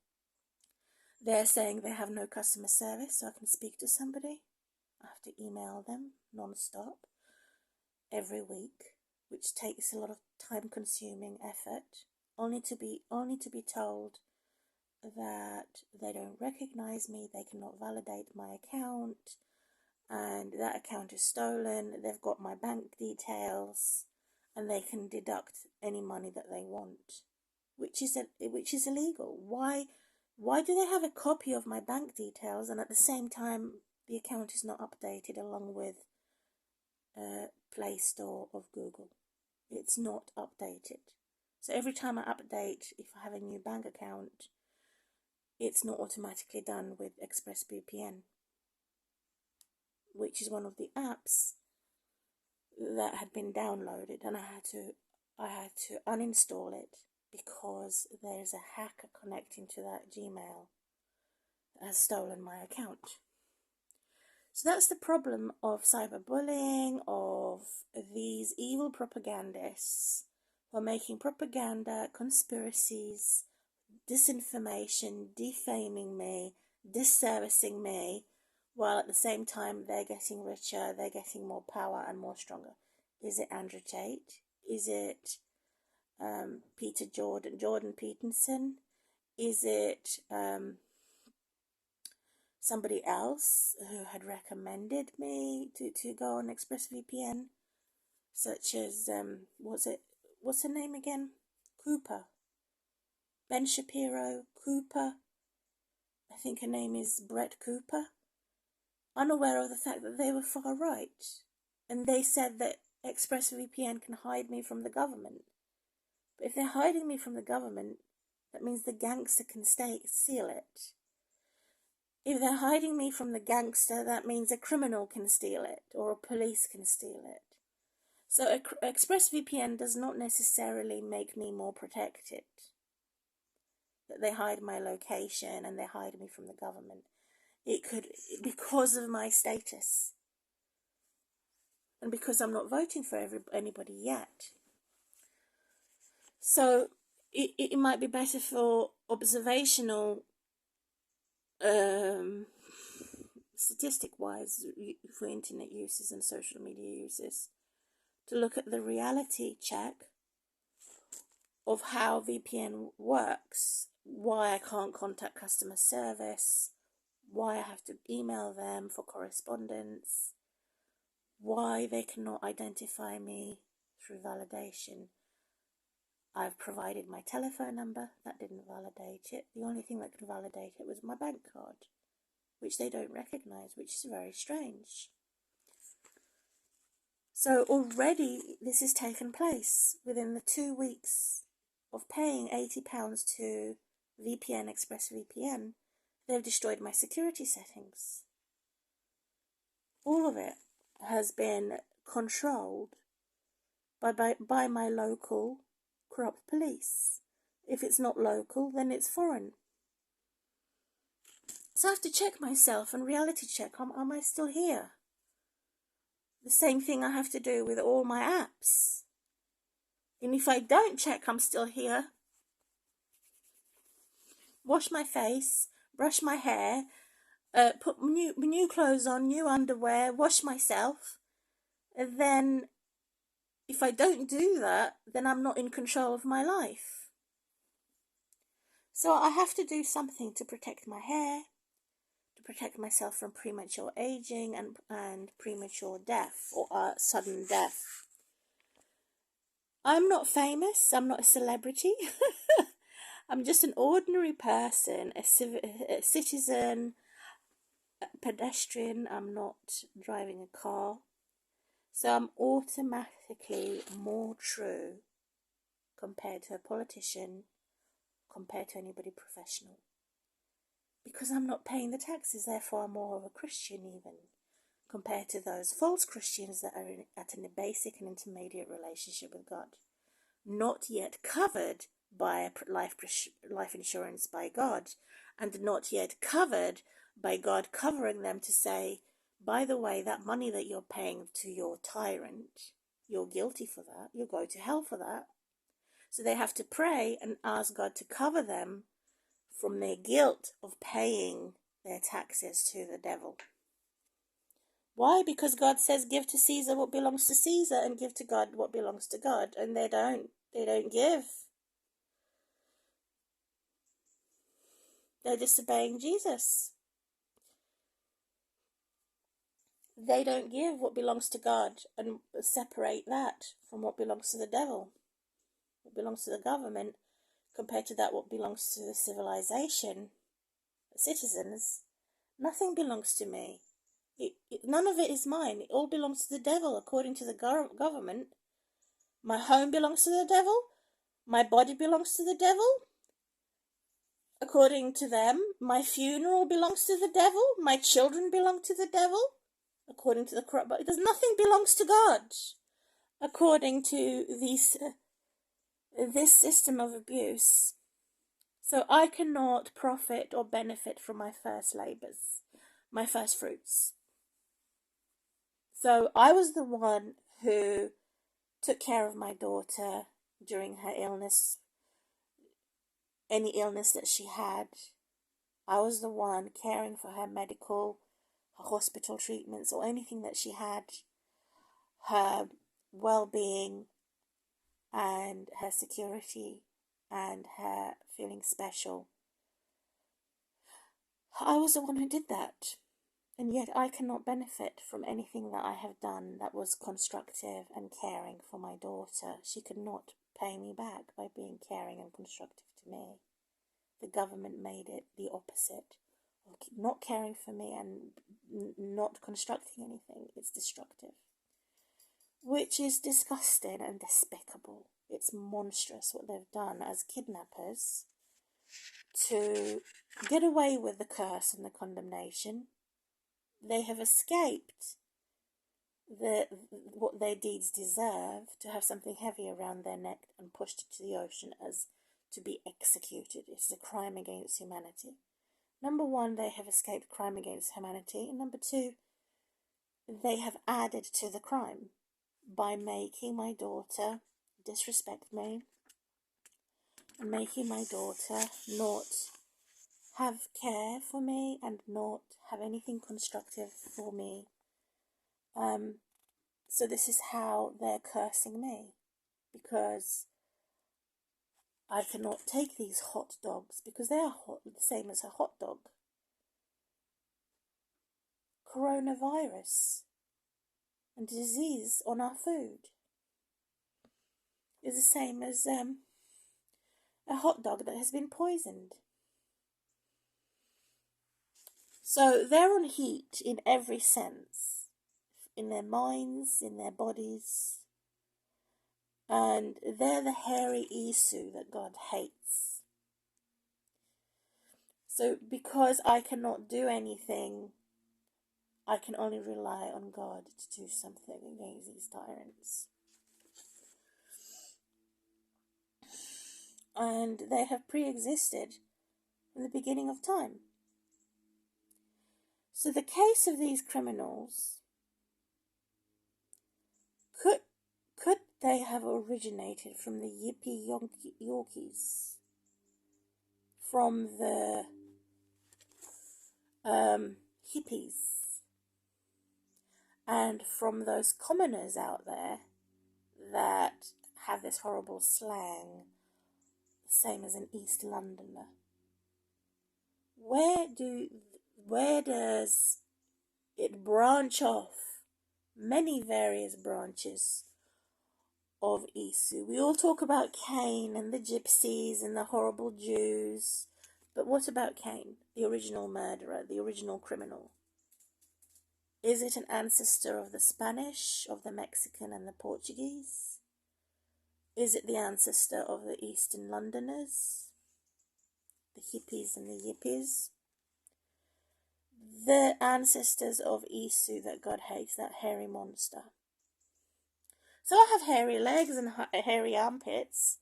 They're saying they have no customer service, so I can speak to somebody. I have to email them non-stop every week, which takes a lot of time-consuming effort, only to be told that they don't recognize me, they cannot validate my account, and that account is stolen. They've got my bank details, and they can deduct any money that they want, which is illegal. Why do they have a copy of my bank details, and at the same time the account is not updated along with Play Store of Google? It's not updated. So every time I update, if I have a new bank account, it's not automatically done with ExpressVPN, which is one of the apps that had been downloaded, and I had to uninstall it because there's a hacker connecting to that Gmail that has stolen my account. So that's the problem of cyberbullying, of these evil propagandists who are making propaganda, conspiracies, disinformation, defaming me, disservicing me, while at the same time they're getting richer, they're getting more power and more stronger. Is it Andrew Tate? Is it Jordan Peterson? Is it somebody else who had recommended me to go on ExpressVPN, such as what's her name again? Cooper. Ben Shapiro, Cooper. I think her name is Brett Cooper, unaware of the fact that they were far right. And they said that ExpressVPN can hide me from the government. But if they're hiding me from the government, that means the gangster can steal it. If they're hiding me from the gangster, that means a criminal can steal it, or a police can steal it. So ExpressVPN does not necessarily make me more protected. That they hide my location and they hide me from the government. It could, because of my status. And because I'm not voting for anybody yet. So it might be better for observational, statistic-wise, for internet users and social media users, to look at the reality check of how VPN works, why I can't contact customer service, why I have to email them for correspondence, why they cannot identify me through validation. I've provided my telephone number, that didn't validate it. The only thing that could validate it was my bank card, which they don't recognize, which is very strange. So already this has taken place within the 2 weeks of paying £80 to ExpressVPN. They've destroyed my security settings. All of it has been controlled by my local corrupt police. If it's not local, then it's foreign. So I have to check myself and reality check, am I still here? The same thing I have to do with all my apps. And if I don't check I'm still here, wash my face, brush my hair, put new clothes on, new underwear, wash myself, and then if I don't do that, then I'm not in control of my life. So I have to do something to protect my hair, to protect myself from premature aging and premature death or sudden death. I'm not famous, I'm not a celebrity. I'm just an ordinary person, a citizen, a pedestrian. I'm not driving a car. So I'm automatically more true compared to a politician, compared to anybody professional. Because I'm not paying the taxes, therefore I'm more of a Christian even, compared to those false Christians that are at a basic and intermediate relationship with God. Not yet covered by life insurance by God, and not yet covered by God covering them to say, by the way, that money that you're paying to your tyrant, you're guilty for that, you'll go to hell for that. So they have to pray and ask God to cover them from their guilt of paying their taxes to the devil. Why? Because God says give to Caesar what belongs to Caesar and give to God what belongs to God, and they don't give. They're disobeying Jesus. They don't give what belongs to God and separate that from what belongs to the devil, what belongs to the government, compared to that what belongs to the civilization, the citizens. Nothing belongs to me. None of it is mine. It all belongs to the devil, according to the government. My home belongs to the devil. My body belongs to the devil. According to them, my funeral belongs to the devil. My children belong to the devil. According to the corrupt body, nothing belongs to God. According to this system of abuse. So I cannot profit or benefit from my first labours, my first fruits. So I was the one who took care of my daughter during her illness, any illness that she had. I was the one caring for her medical, her hospital treatments, or anything that she had, her well-being and her security and her feeling special. I was the one who did that. And yet I cannot benefit from anything that I have done that was constructive and caring for my daughter. She could not pay me back by being caring and constructive to me. The government made it the opposite. not caring for me and not constructing anything. It's destructive, which is disgusting and despicable. It's monstrous what they've done as kidnappers to get away with the curse and the condemnation. They have escaped what their deeds deserve, to have something heavy around their neck and pushed into the ocean as to be executed. It's a crime against humanity. Number one, they have escaped crime against humanity. And number two, they have added to the crime by making my daughter disrespect me and making my daughter not have care for me and not have anything constructive for me. So this is how they're cursing me, because I cannot take these hot dogs because they are hot, the same as a hot dog. Coronavirus and disease on our food is the same as a hot dog that has been poisoned. So they're on heat in every sense, in their minds, in their bodies, and they're the hairy Isu that God hates. So because I cannot do anything, I can only rely on God to do something against these tyrants. And they have pre-existed from the beginning of time. So the case of these criminals, could they have originated from the yippee Yorkies, from the hippies, and from those commoners out there that have this horrible slang, the same as an East Londoner? Where does it branch off? Many various branches of Isu. We all talk about Cain and the gypsies and the horrible Jews, but what about Cain, the original murderer, the original criminal? Is it an ancestor of the Spanish, of the Mexican and the Portuguese? Is it the ancestor of the Eastern Londoners, the hippies and the yippies? The ancestors of Isu that God hates, that hairy monster. So I have hairy legs and hairy armpits,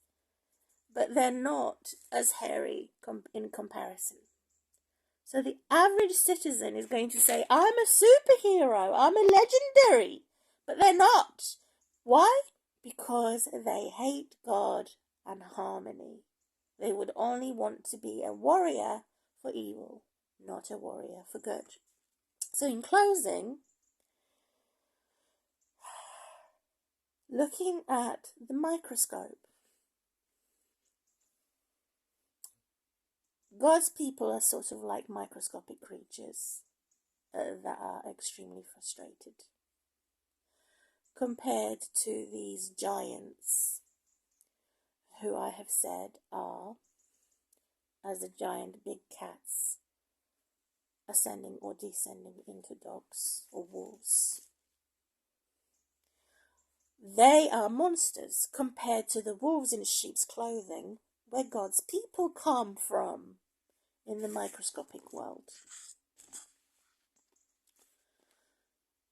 but they're not as hairy in comparison. So the average citizen is going to say, I'm a superhero, I'm a legendary, but they're not. Why? Because they hate God and harmony. They would only want to be a warrior for evil, not a warrior for good. So in closing, looking at the microscope, God's people are sort of like microscopic creatures that are extremely frustrated compared to these giants who I have said are as the giant big cats ascending or descending into dogs or wolves. They are monsters compared to the wolves in sheep's clothing where God's people come from in the microscopic world.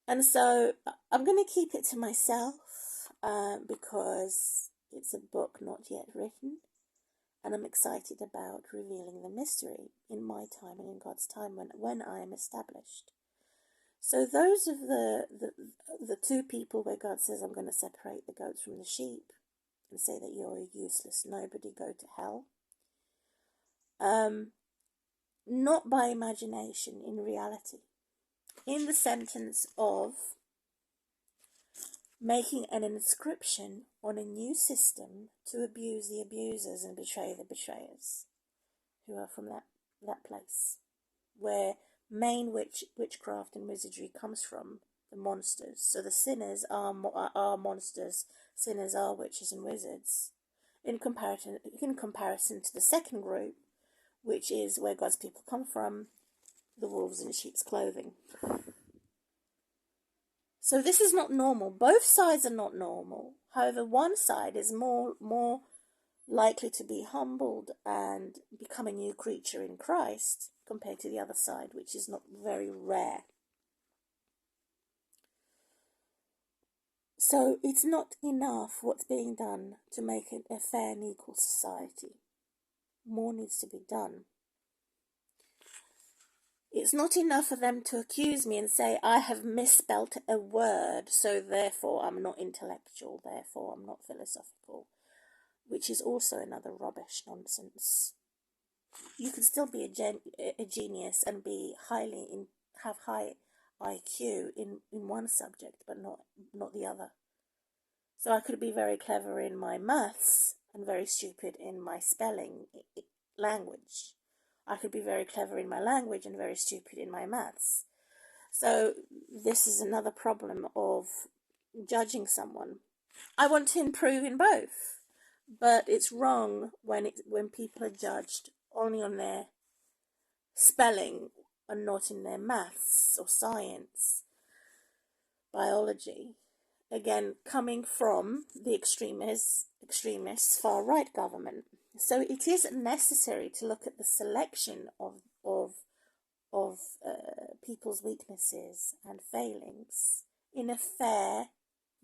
And so I'm going to keep it to myself because it's a book not yet written, and I'm excited about revealing the mystery in my time and in God's time when I am established. So those of the two people where God says, I'm going to separate the goats from the sheep and say that you're a useless nobody, go to hell. Not by imagination, in reality. In the sentence of making an inscription on a new system to abuse the abusers and betray the betrayers, who are from that place, where main witchcraft and wizardry comes from, the monsters. So the sinners are monsters, sinners are witches and wizards, in comparison to the second group, which is where God's people come from, the wolves in sheep's clothing. So this is not normal. Both sides are not normal. However, one side is more likely to be humbled and become a new creature in Christ compared to the other side, which is not very rare. So it's not enough what's being done to make it a fair and equal society. More needs to be done. It's not enough for them to accuse me and say I have misspelt a word, so therefore I'm not intellectual, therefore I'm not philosophical, which is also another rubbish nonsense. You can still be a genius and be have high IQ in one subject, but not the other. So I could be very clever in my maths and very stupid in my spelling language. I could be very clever in my language and very stupid in my maths. So this is another problem of judging someone. I want to improve in both, but it's wrong when people are judged only on their spelling and not in their maths or science, biology. Again, coming from the extremist far-right government. So it is necessary to look at the selection of people's weaknesses and failings in a fair,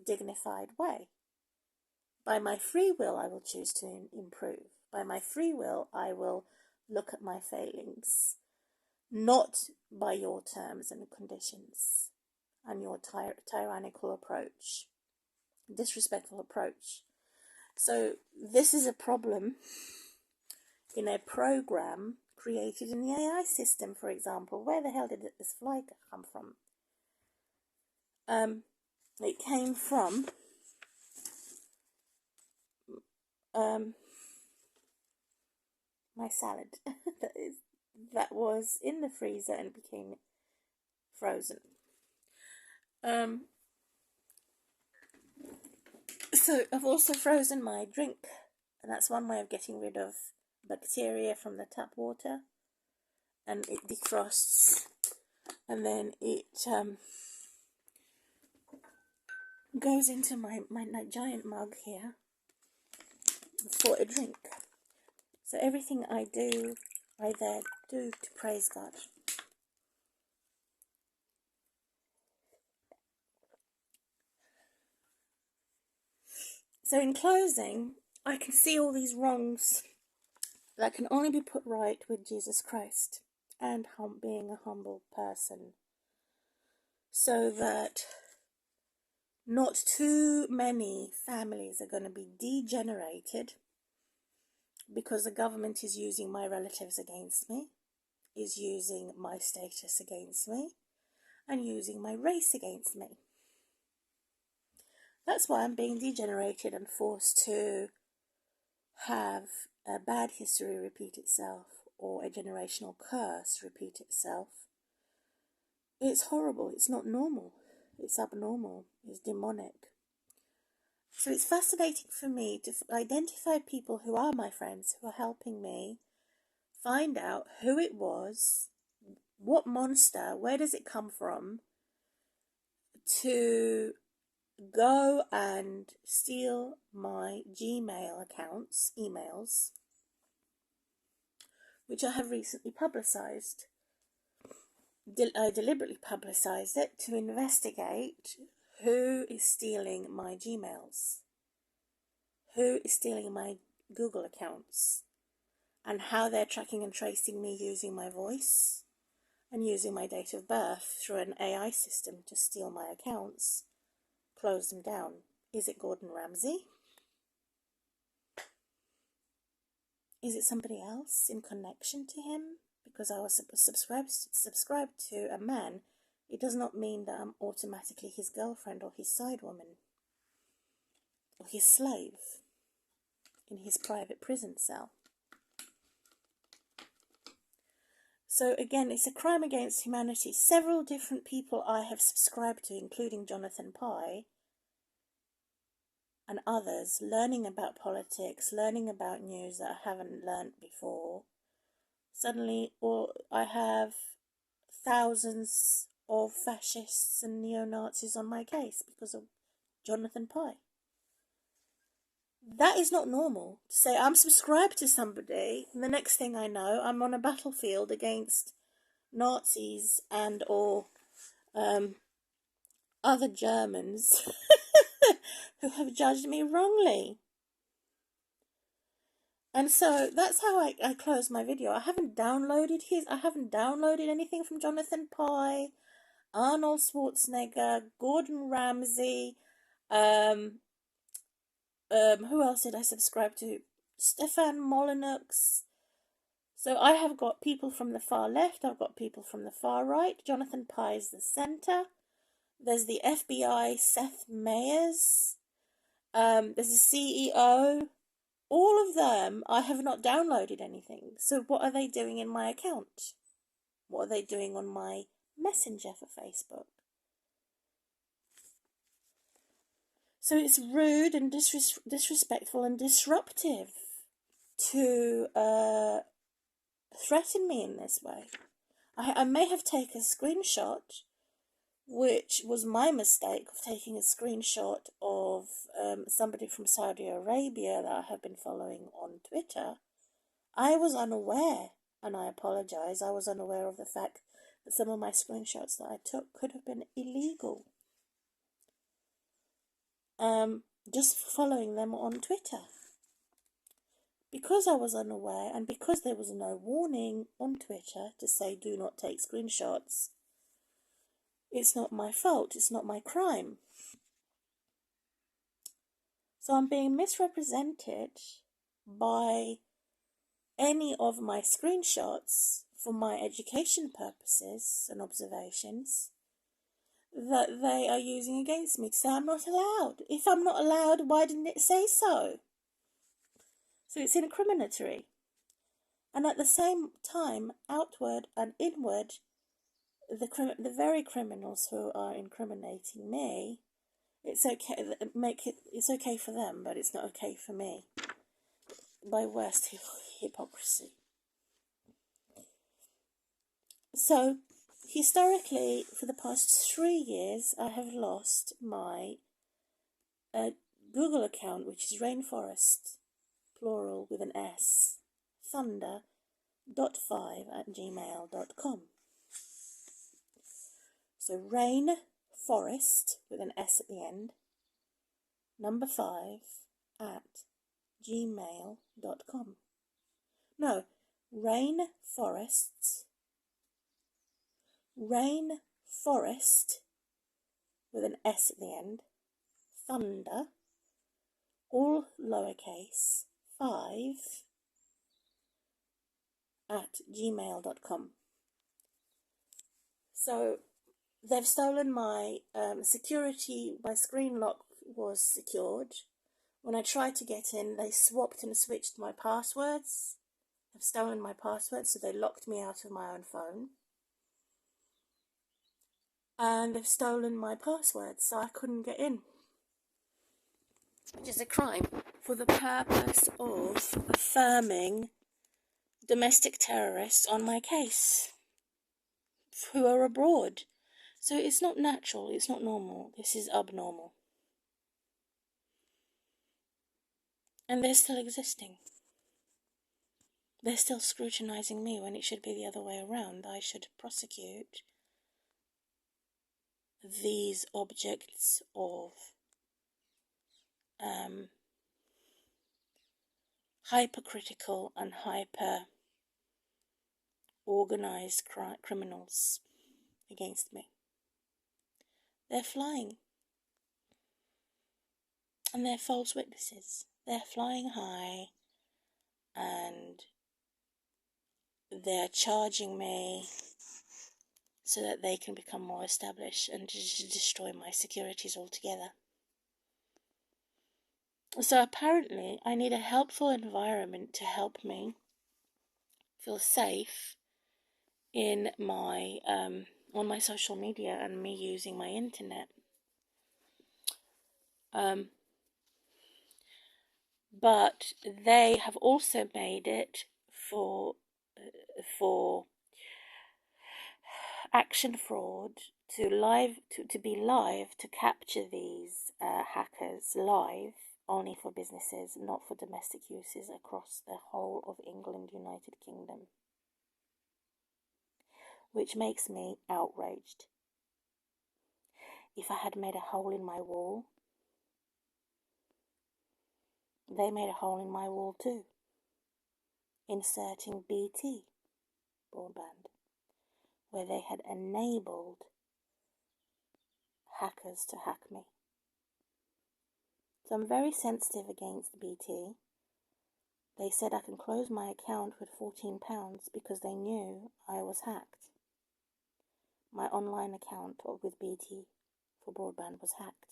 dignified way. By my free will, I will choose to improve. By my free will, I will look at my failings, not by your terms and conditions and your tyrannical approach, disrespectful approach. So this is a problem in a program created in the AI system, for example. Where the hell did this fly come from? It came from my salad that was in the freezer and became frozen. So I've also frozen my drink, and that's one way of getting rid of bacteria from the tap water, and it defrosts, and then it goes into my giant mug here for a drink. So everything I do, I there do to praise God. So in closing, I can see all these wrongs that can only be put right with Jesus Christ and being a humble person, so that not too many families are going to be degenerated because the government is using my relatives against me, is using my status against me, and using my race against me. That's why I'm being degenerated and forced to have a bad history repeat itself, or a generational curse repeat itself. It's horrible. It's not normal. It's abnormal. It's demonic. So it's fascinating for me to identify people who are my friends, who are helping me find out who it was, what monster, where does it come from, to go and steal my Gmail accounts, emails, which I have recently publicized. I deliberately publicized it to investigate who is stealing my Gmails, who is stealing my Google accounts, and how they're tracking and tracing me using my voice and using my date of birth through an AI system to steal my accounts, close them down. Is it Gordon Ramsay? Is it somebody else in connection to him? Because I was subscribed to a man, it does not mean that I'm automatically his girlfriend or his side woman or his slave in his private prison cell. So again, it's a crime against humanity. Several different people I have subscribed to, including Jonathan Pye and others, learning about politics, learning about news that I haven't learnt before. Suddenly, I have thousands of fascists and neo-Nazis on my case because of Jonathan Pye. That is not normal. To say I'm subscribed to somebody, and the next thing I know, I'm on a battlefield against Nazis and or other Germans who have judged me wrongly. And so that's how I close my video. I haven't downloaded anything from Jonathan Pye, Arnold Schwarzenegger, Gordon Ramsay, who else did I subscribe to? Stefan Molyneux. So I have got people from the far left, I've got people from the far right. Jonathan Pye is the centre. There's the FBI, Seth Meyers. There's the CEO. All of them, I have not downloaded anything. So what are they doing in my account? What are they doing on my messenger for Facebook? So it's rude and disrespectful and disruptive to threaten me in this way. I may have taken a screenshot, which was my mistake of taking a screenshot of somebody from Saudi Arabia that I have been following on Twitter. I was unaware, and I apologise, I was unaware of the fact that some of my screenshots that I took could have been illegal. Just for following them on Twitter. Because I was unaware, and because there was no warning on Twitter to say do not take screenshots, it's not my fault, it's not my crime. So I'm being misrepresented by any of my screenshots for my education purposes and observations that they are using against me to say I'm not allowed. If I'm not allowed, why didn't it say so? So it's incriminatory. And at the same time, outward and inward, the very criminals who are incriminating me, it's okay for them, but it's not okay for me. By worst hypocrisy. So, historically, for the past 3 years, I have lost my Google account, which is rainforest, plural with an S, thunder.5@gmail.com. So rainforest with an S at the end, number 5@gmail.com. No, rainforest with an S at the end, thunder, all lowercase, 5@gmail.com. So they've stolen my security. My screen lock was secured. When I tried to get in, they swapped and switched my passwords. They've stolen my passwords, so they locked me out of my own phone. And they've stolen my passwords, so I couldn't get in. Which is a crime, for the purpose of affirming domestic terrorists on my case who are abroad. So it's not natural, it's not normal, this is abnormal. And they're still existing. They're still scrutinising me when it should be the other way around. I should prosecute these objects of hypercritical and hyper-organised criminals against me. They're flying. And they're false witnesses. They're flying high and they're charging me so that they can become more established and to destroy my securities altogether. So apparently I need a helpful environment to help me feel safe in my on my social media and me using my internet. But they have also made it for action fraud, to be live, to capture these hackers live, only for businesses, not for domestic uses, across the whole of England, United Kingdom. Which makes me outraged. If I had made a hole in my wall, they made a hole in my wall too, inserting BT broadband, where they had enabled hackers to hack me. So I'm very sensitive against BT. They said I can close my account with £14 because they knew I was hacked. My online account with BT for broadband was hacked.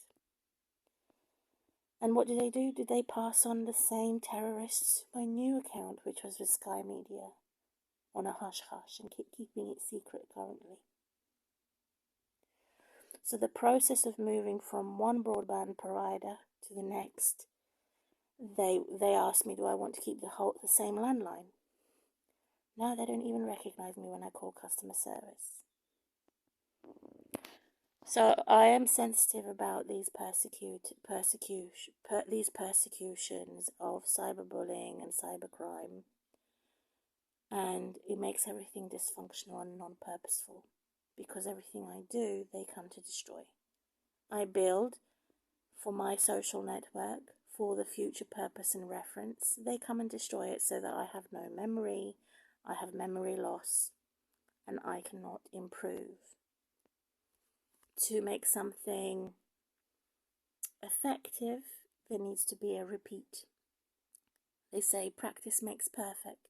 And what did they do? Did they pass on the same terrorists my new account, which was with Sky Media, on a hush-hush and keeping it secret currently? So the process of moving from one broadband provider to the next, they asked me, do I want to keep the same landline? No, they don't even recognize me when I call customer service. So I am sensitive about these persecutions of cyberbullying and cybercrime, and it makes everything dysfunctional and non-purposeful, because everything I do, they come to destroy. I build for my social network for the future purpose and reference. They come and destroy it so that I have no memory, I have memory loss, and I cannot improve. To make something effective, there needs to be a repeat. They say practice makes perfect.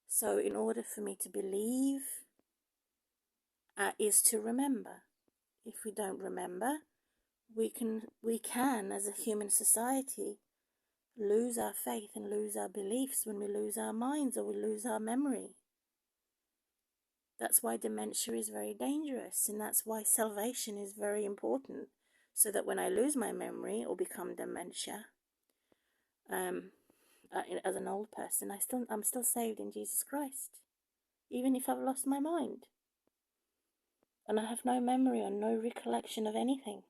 So in order for me to believe, is to remember. If we don't remember, we can, as a human society, lose our faith and lose our beliefs when we lose our minds or we lose our memory. That's why dementia is very dangerous, and that's why salvation is very important, so that when I lose my memory or become dementia, as an old person, I'm still saved in Jesus Christ, even if I've lost my mind and I have no memory or no recollection of anything.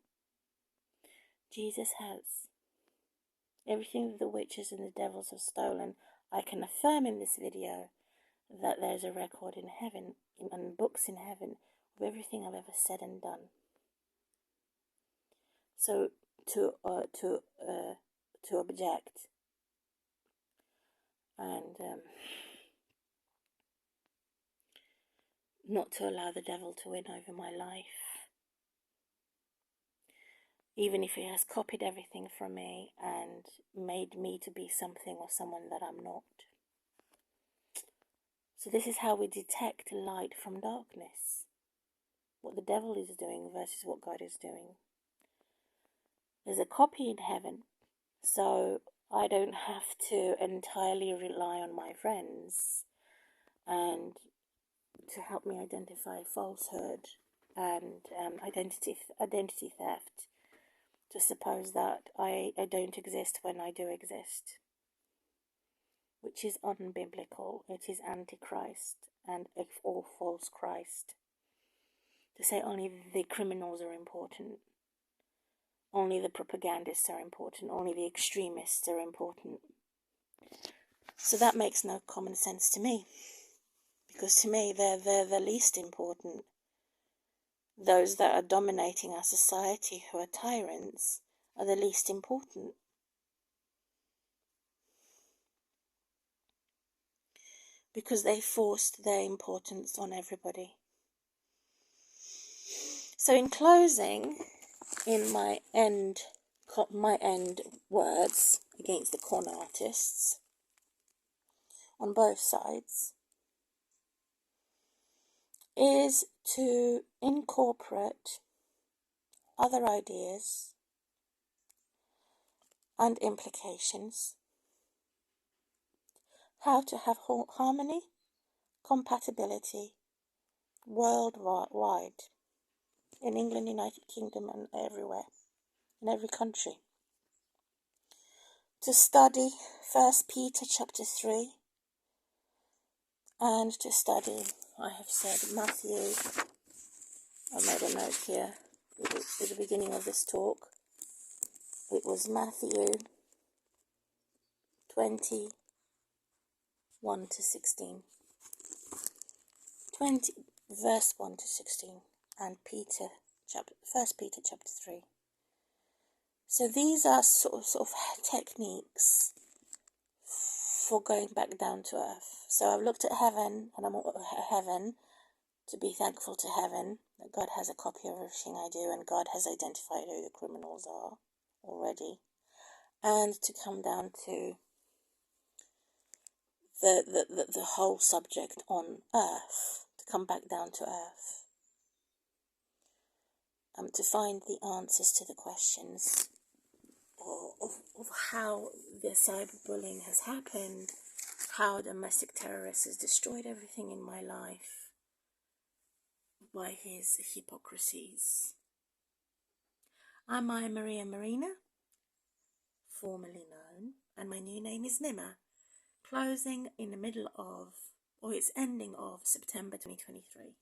Jesus has. Everything that the witches and the devils have stolen, I can affirm in this video that there's a record in heaven, and books in heaven, of everything I've ever said and done. So to object and not to allow the devil to win over my life, even if he has copied everything from me and made me to be something or someone that I'm not. So this is how we detect light from darkness, what the devil is doing versus what God is doing. There's a copy in heaven, so I don't have to entirely rely on my friends and to help me identify falsehood and identity theft, to suppose that I don't exist when I do exist, which is unbiblical. It is antichrist and a false Christ. To say only the criminals are important, only the propagandists are important, only the extremists are important. So that makes no common sense to me, because to me they're the least important. Those that are dominating our society, who are tyrants, are the least important. Because they forced their importance on everybody. So in closing, in my end words against the con artists on both sides, is to incorporate other ideas and implications, how to have harmony, compatibility worldwide, in England, United Kingdom, and everywhere, in every country. To study 1 Peter chapter 3, and to study I have said Matthew, I made a note here at the beginning of this talk. It was Matthew 21 to 16. 20, verse 1 to 16, and 1 Peter chapter 3. So these are sort of techniques for going back down to earth. So I've looked at heaven, and I'm at heaven to be thankful to heaven that God has a copy of everything I do, and God has identified who the criminals are already, and to come down to the whole subject on earth, to come back down to earth, to find the answers to the questions of how the cyberbullying has happened, how domestic terrorist has destroyed everything in my life by his hypocrisies. I'm Maria Marina, formerly known, and my new name is Nima, closing in the middle of, or it's ending of, September 2023.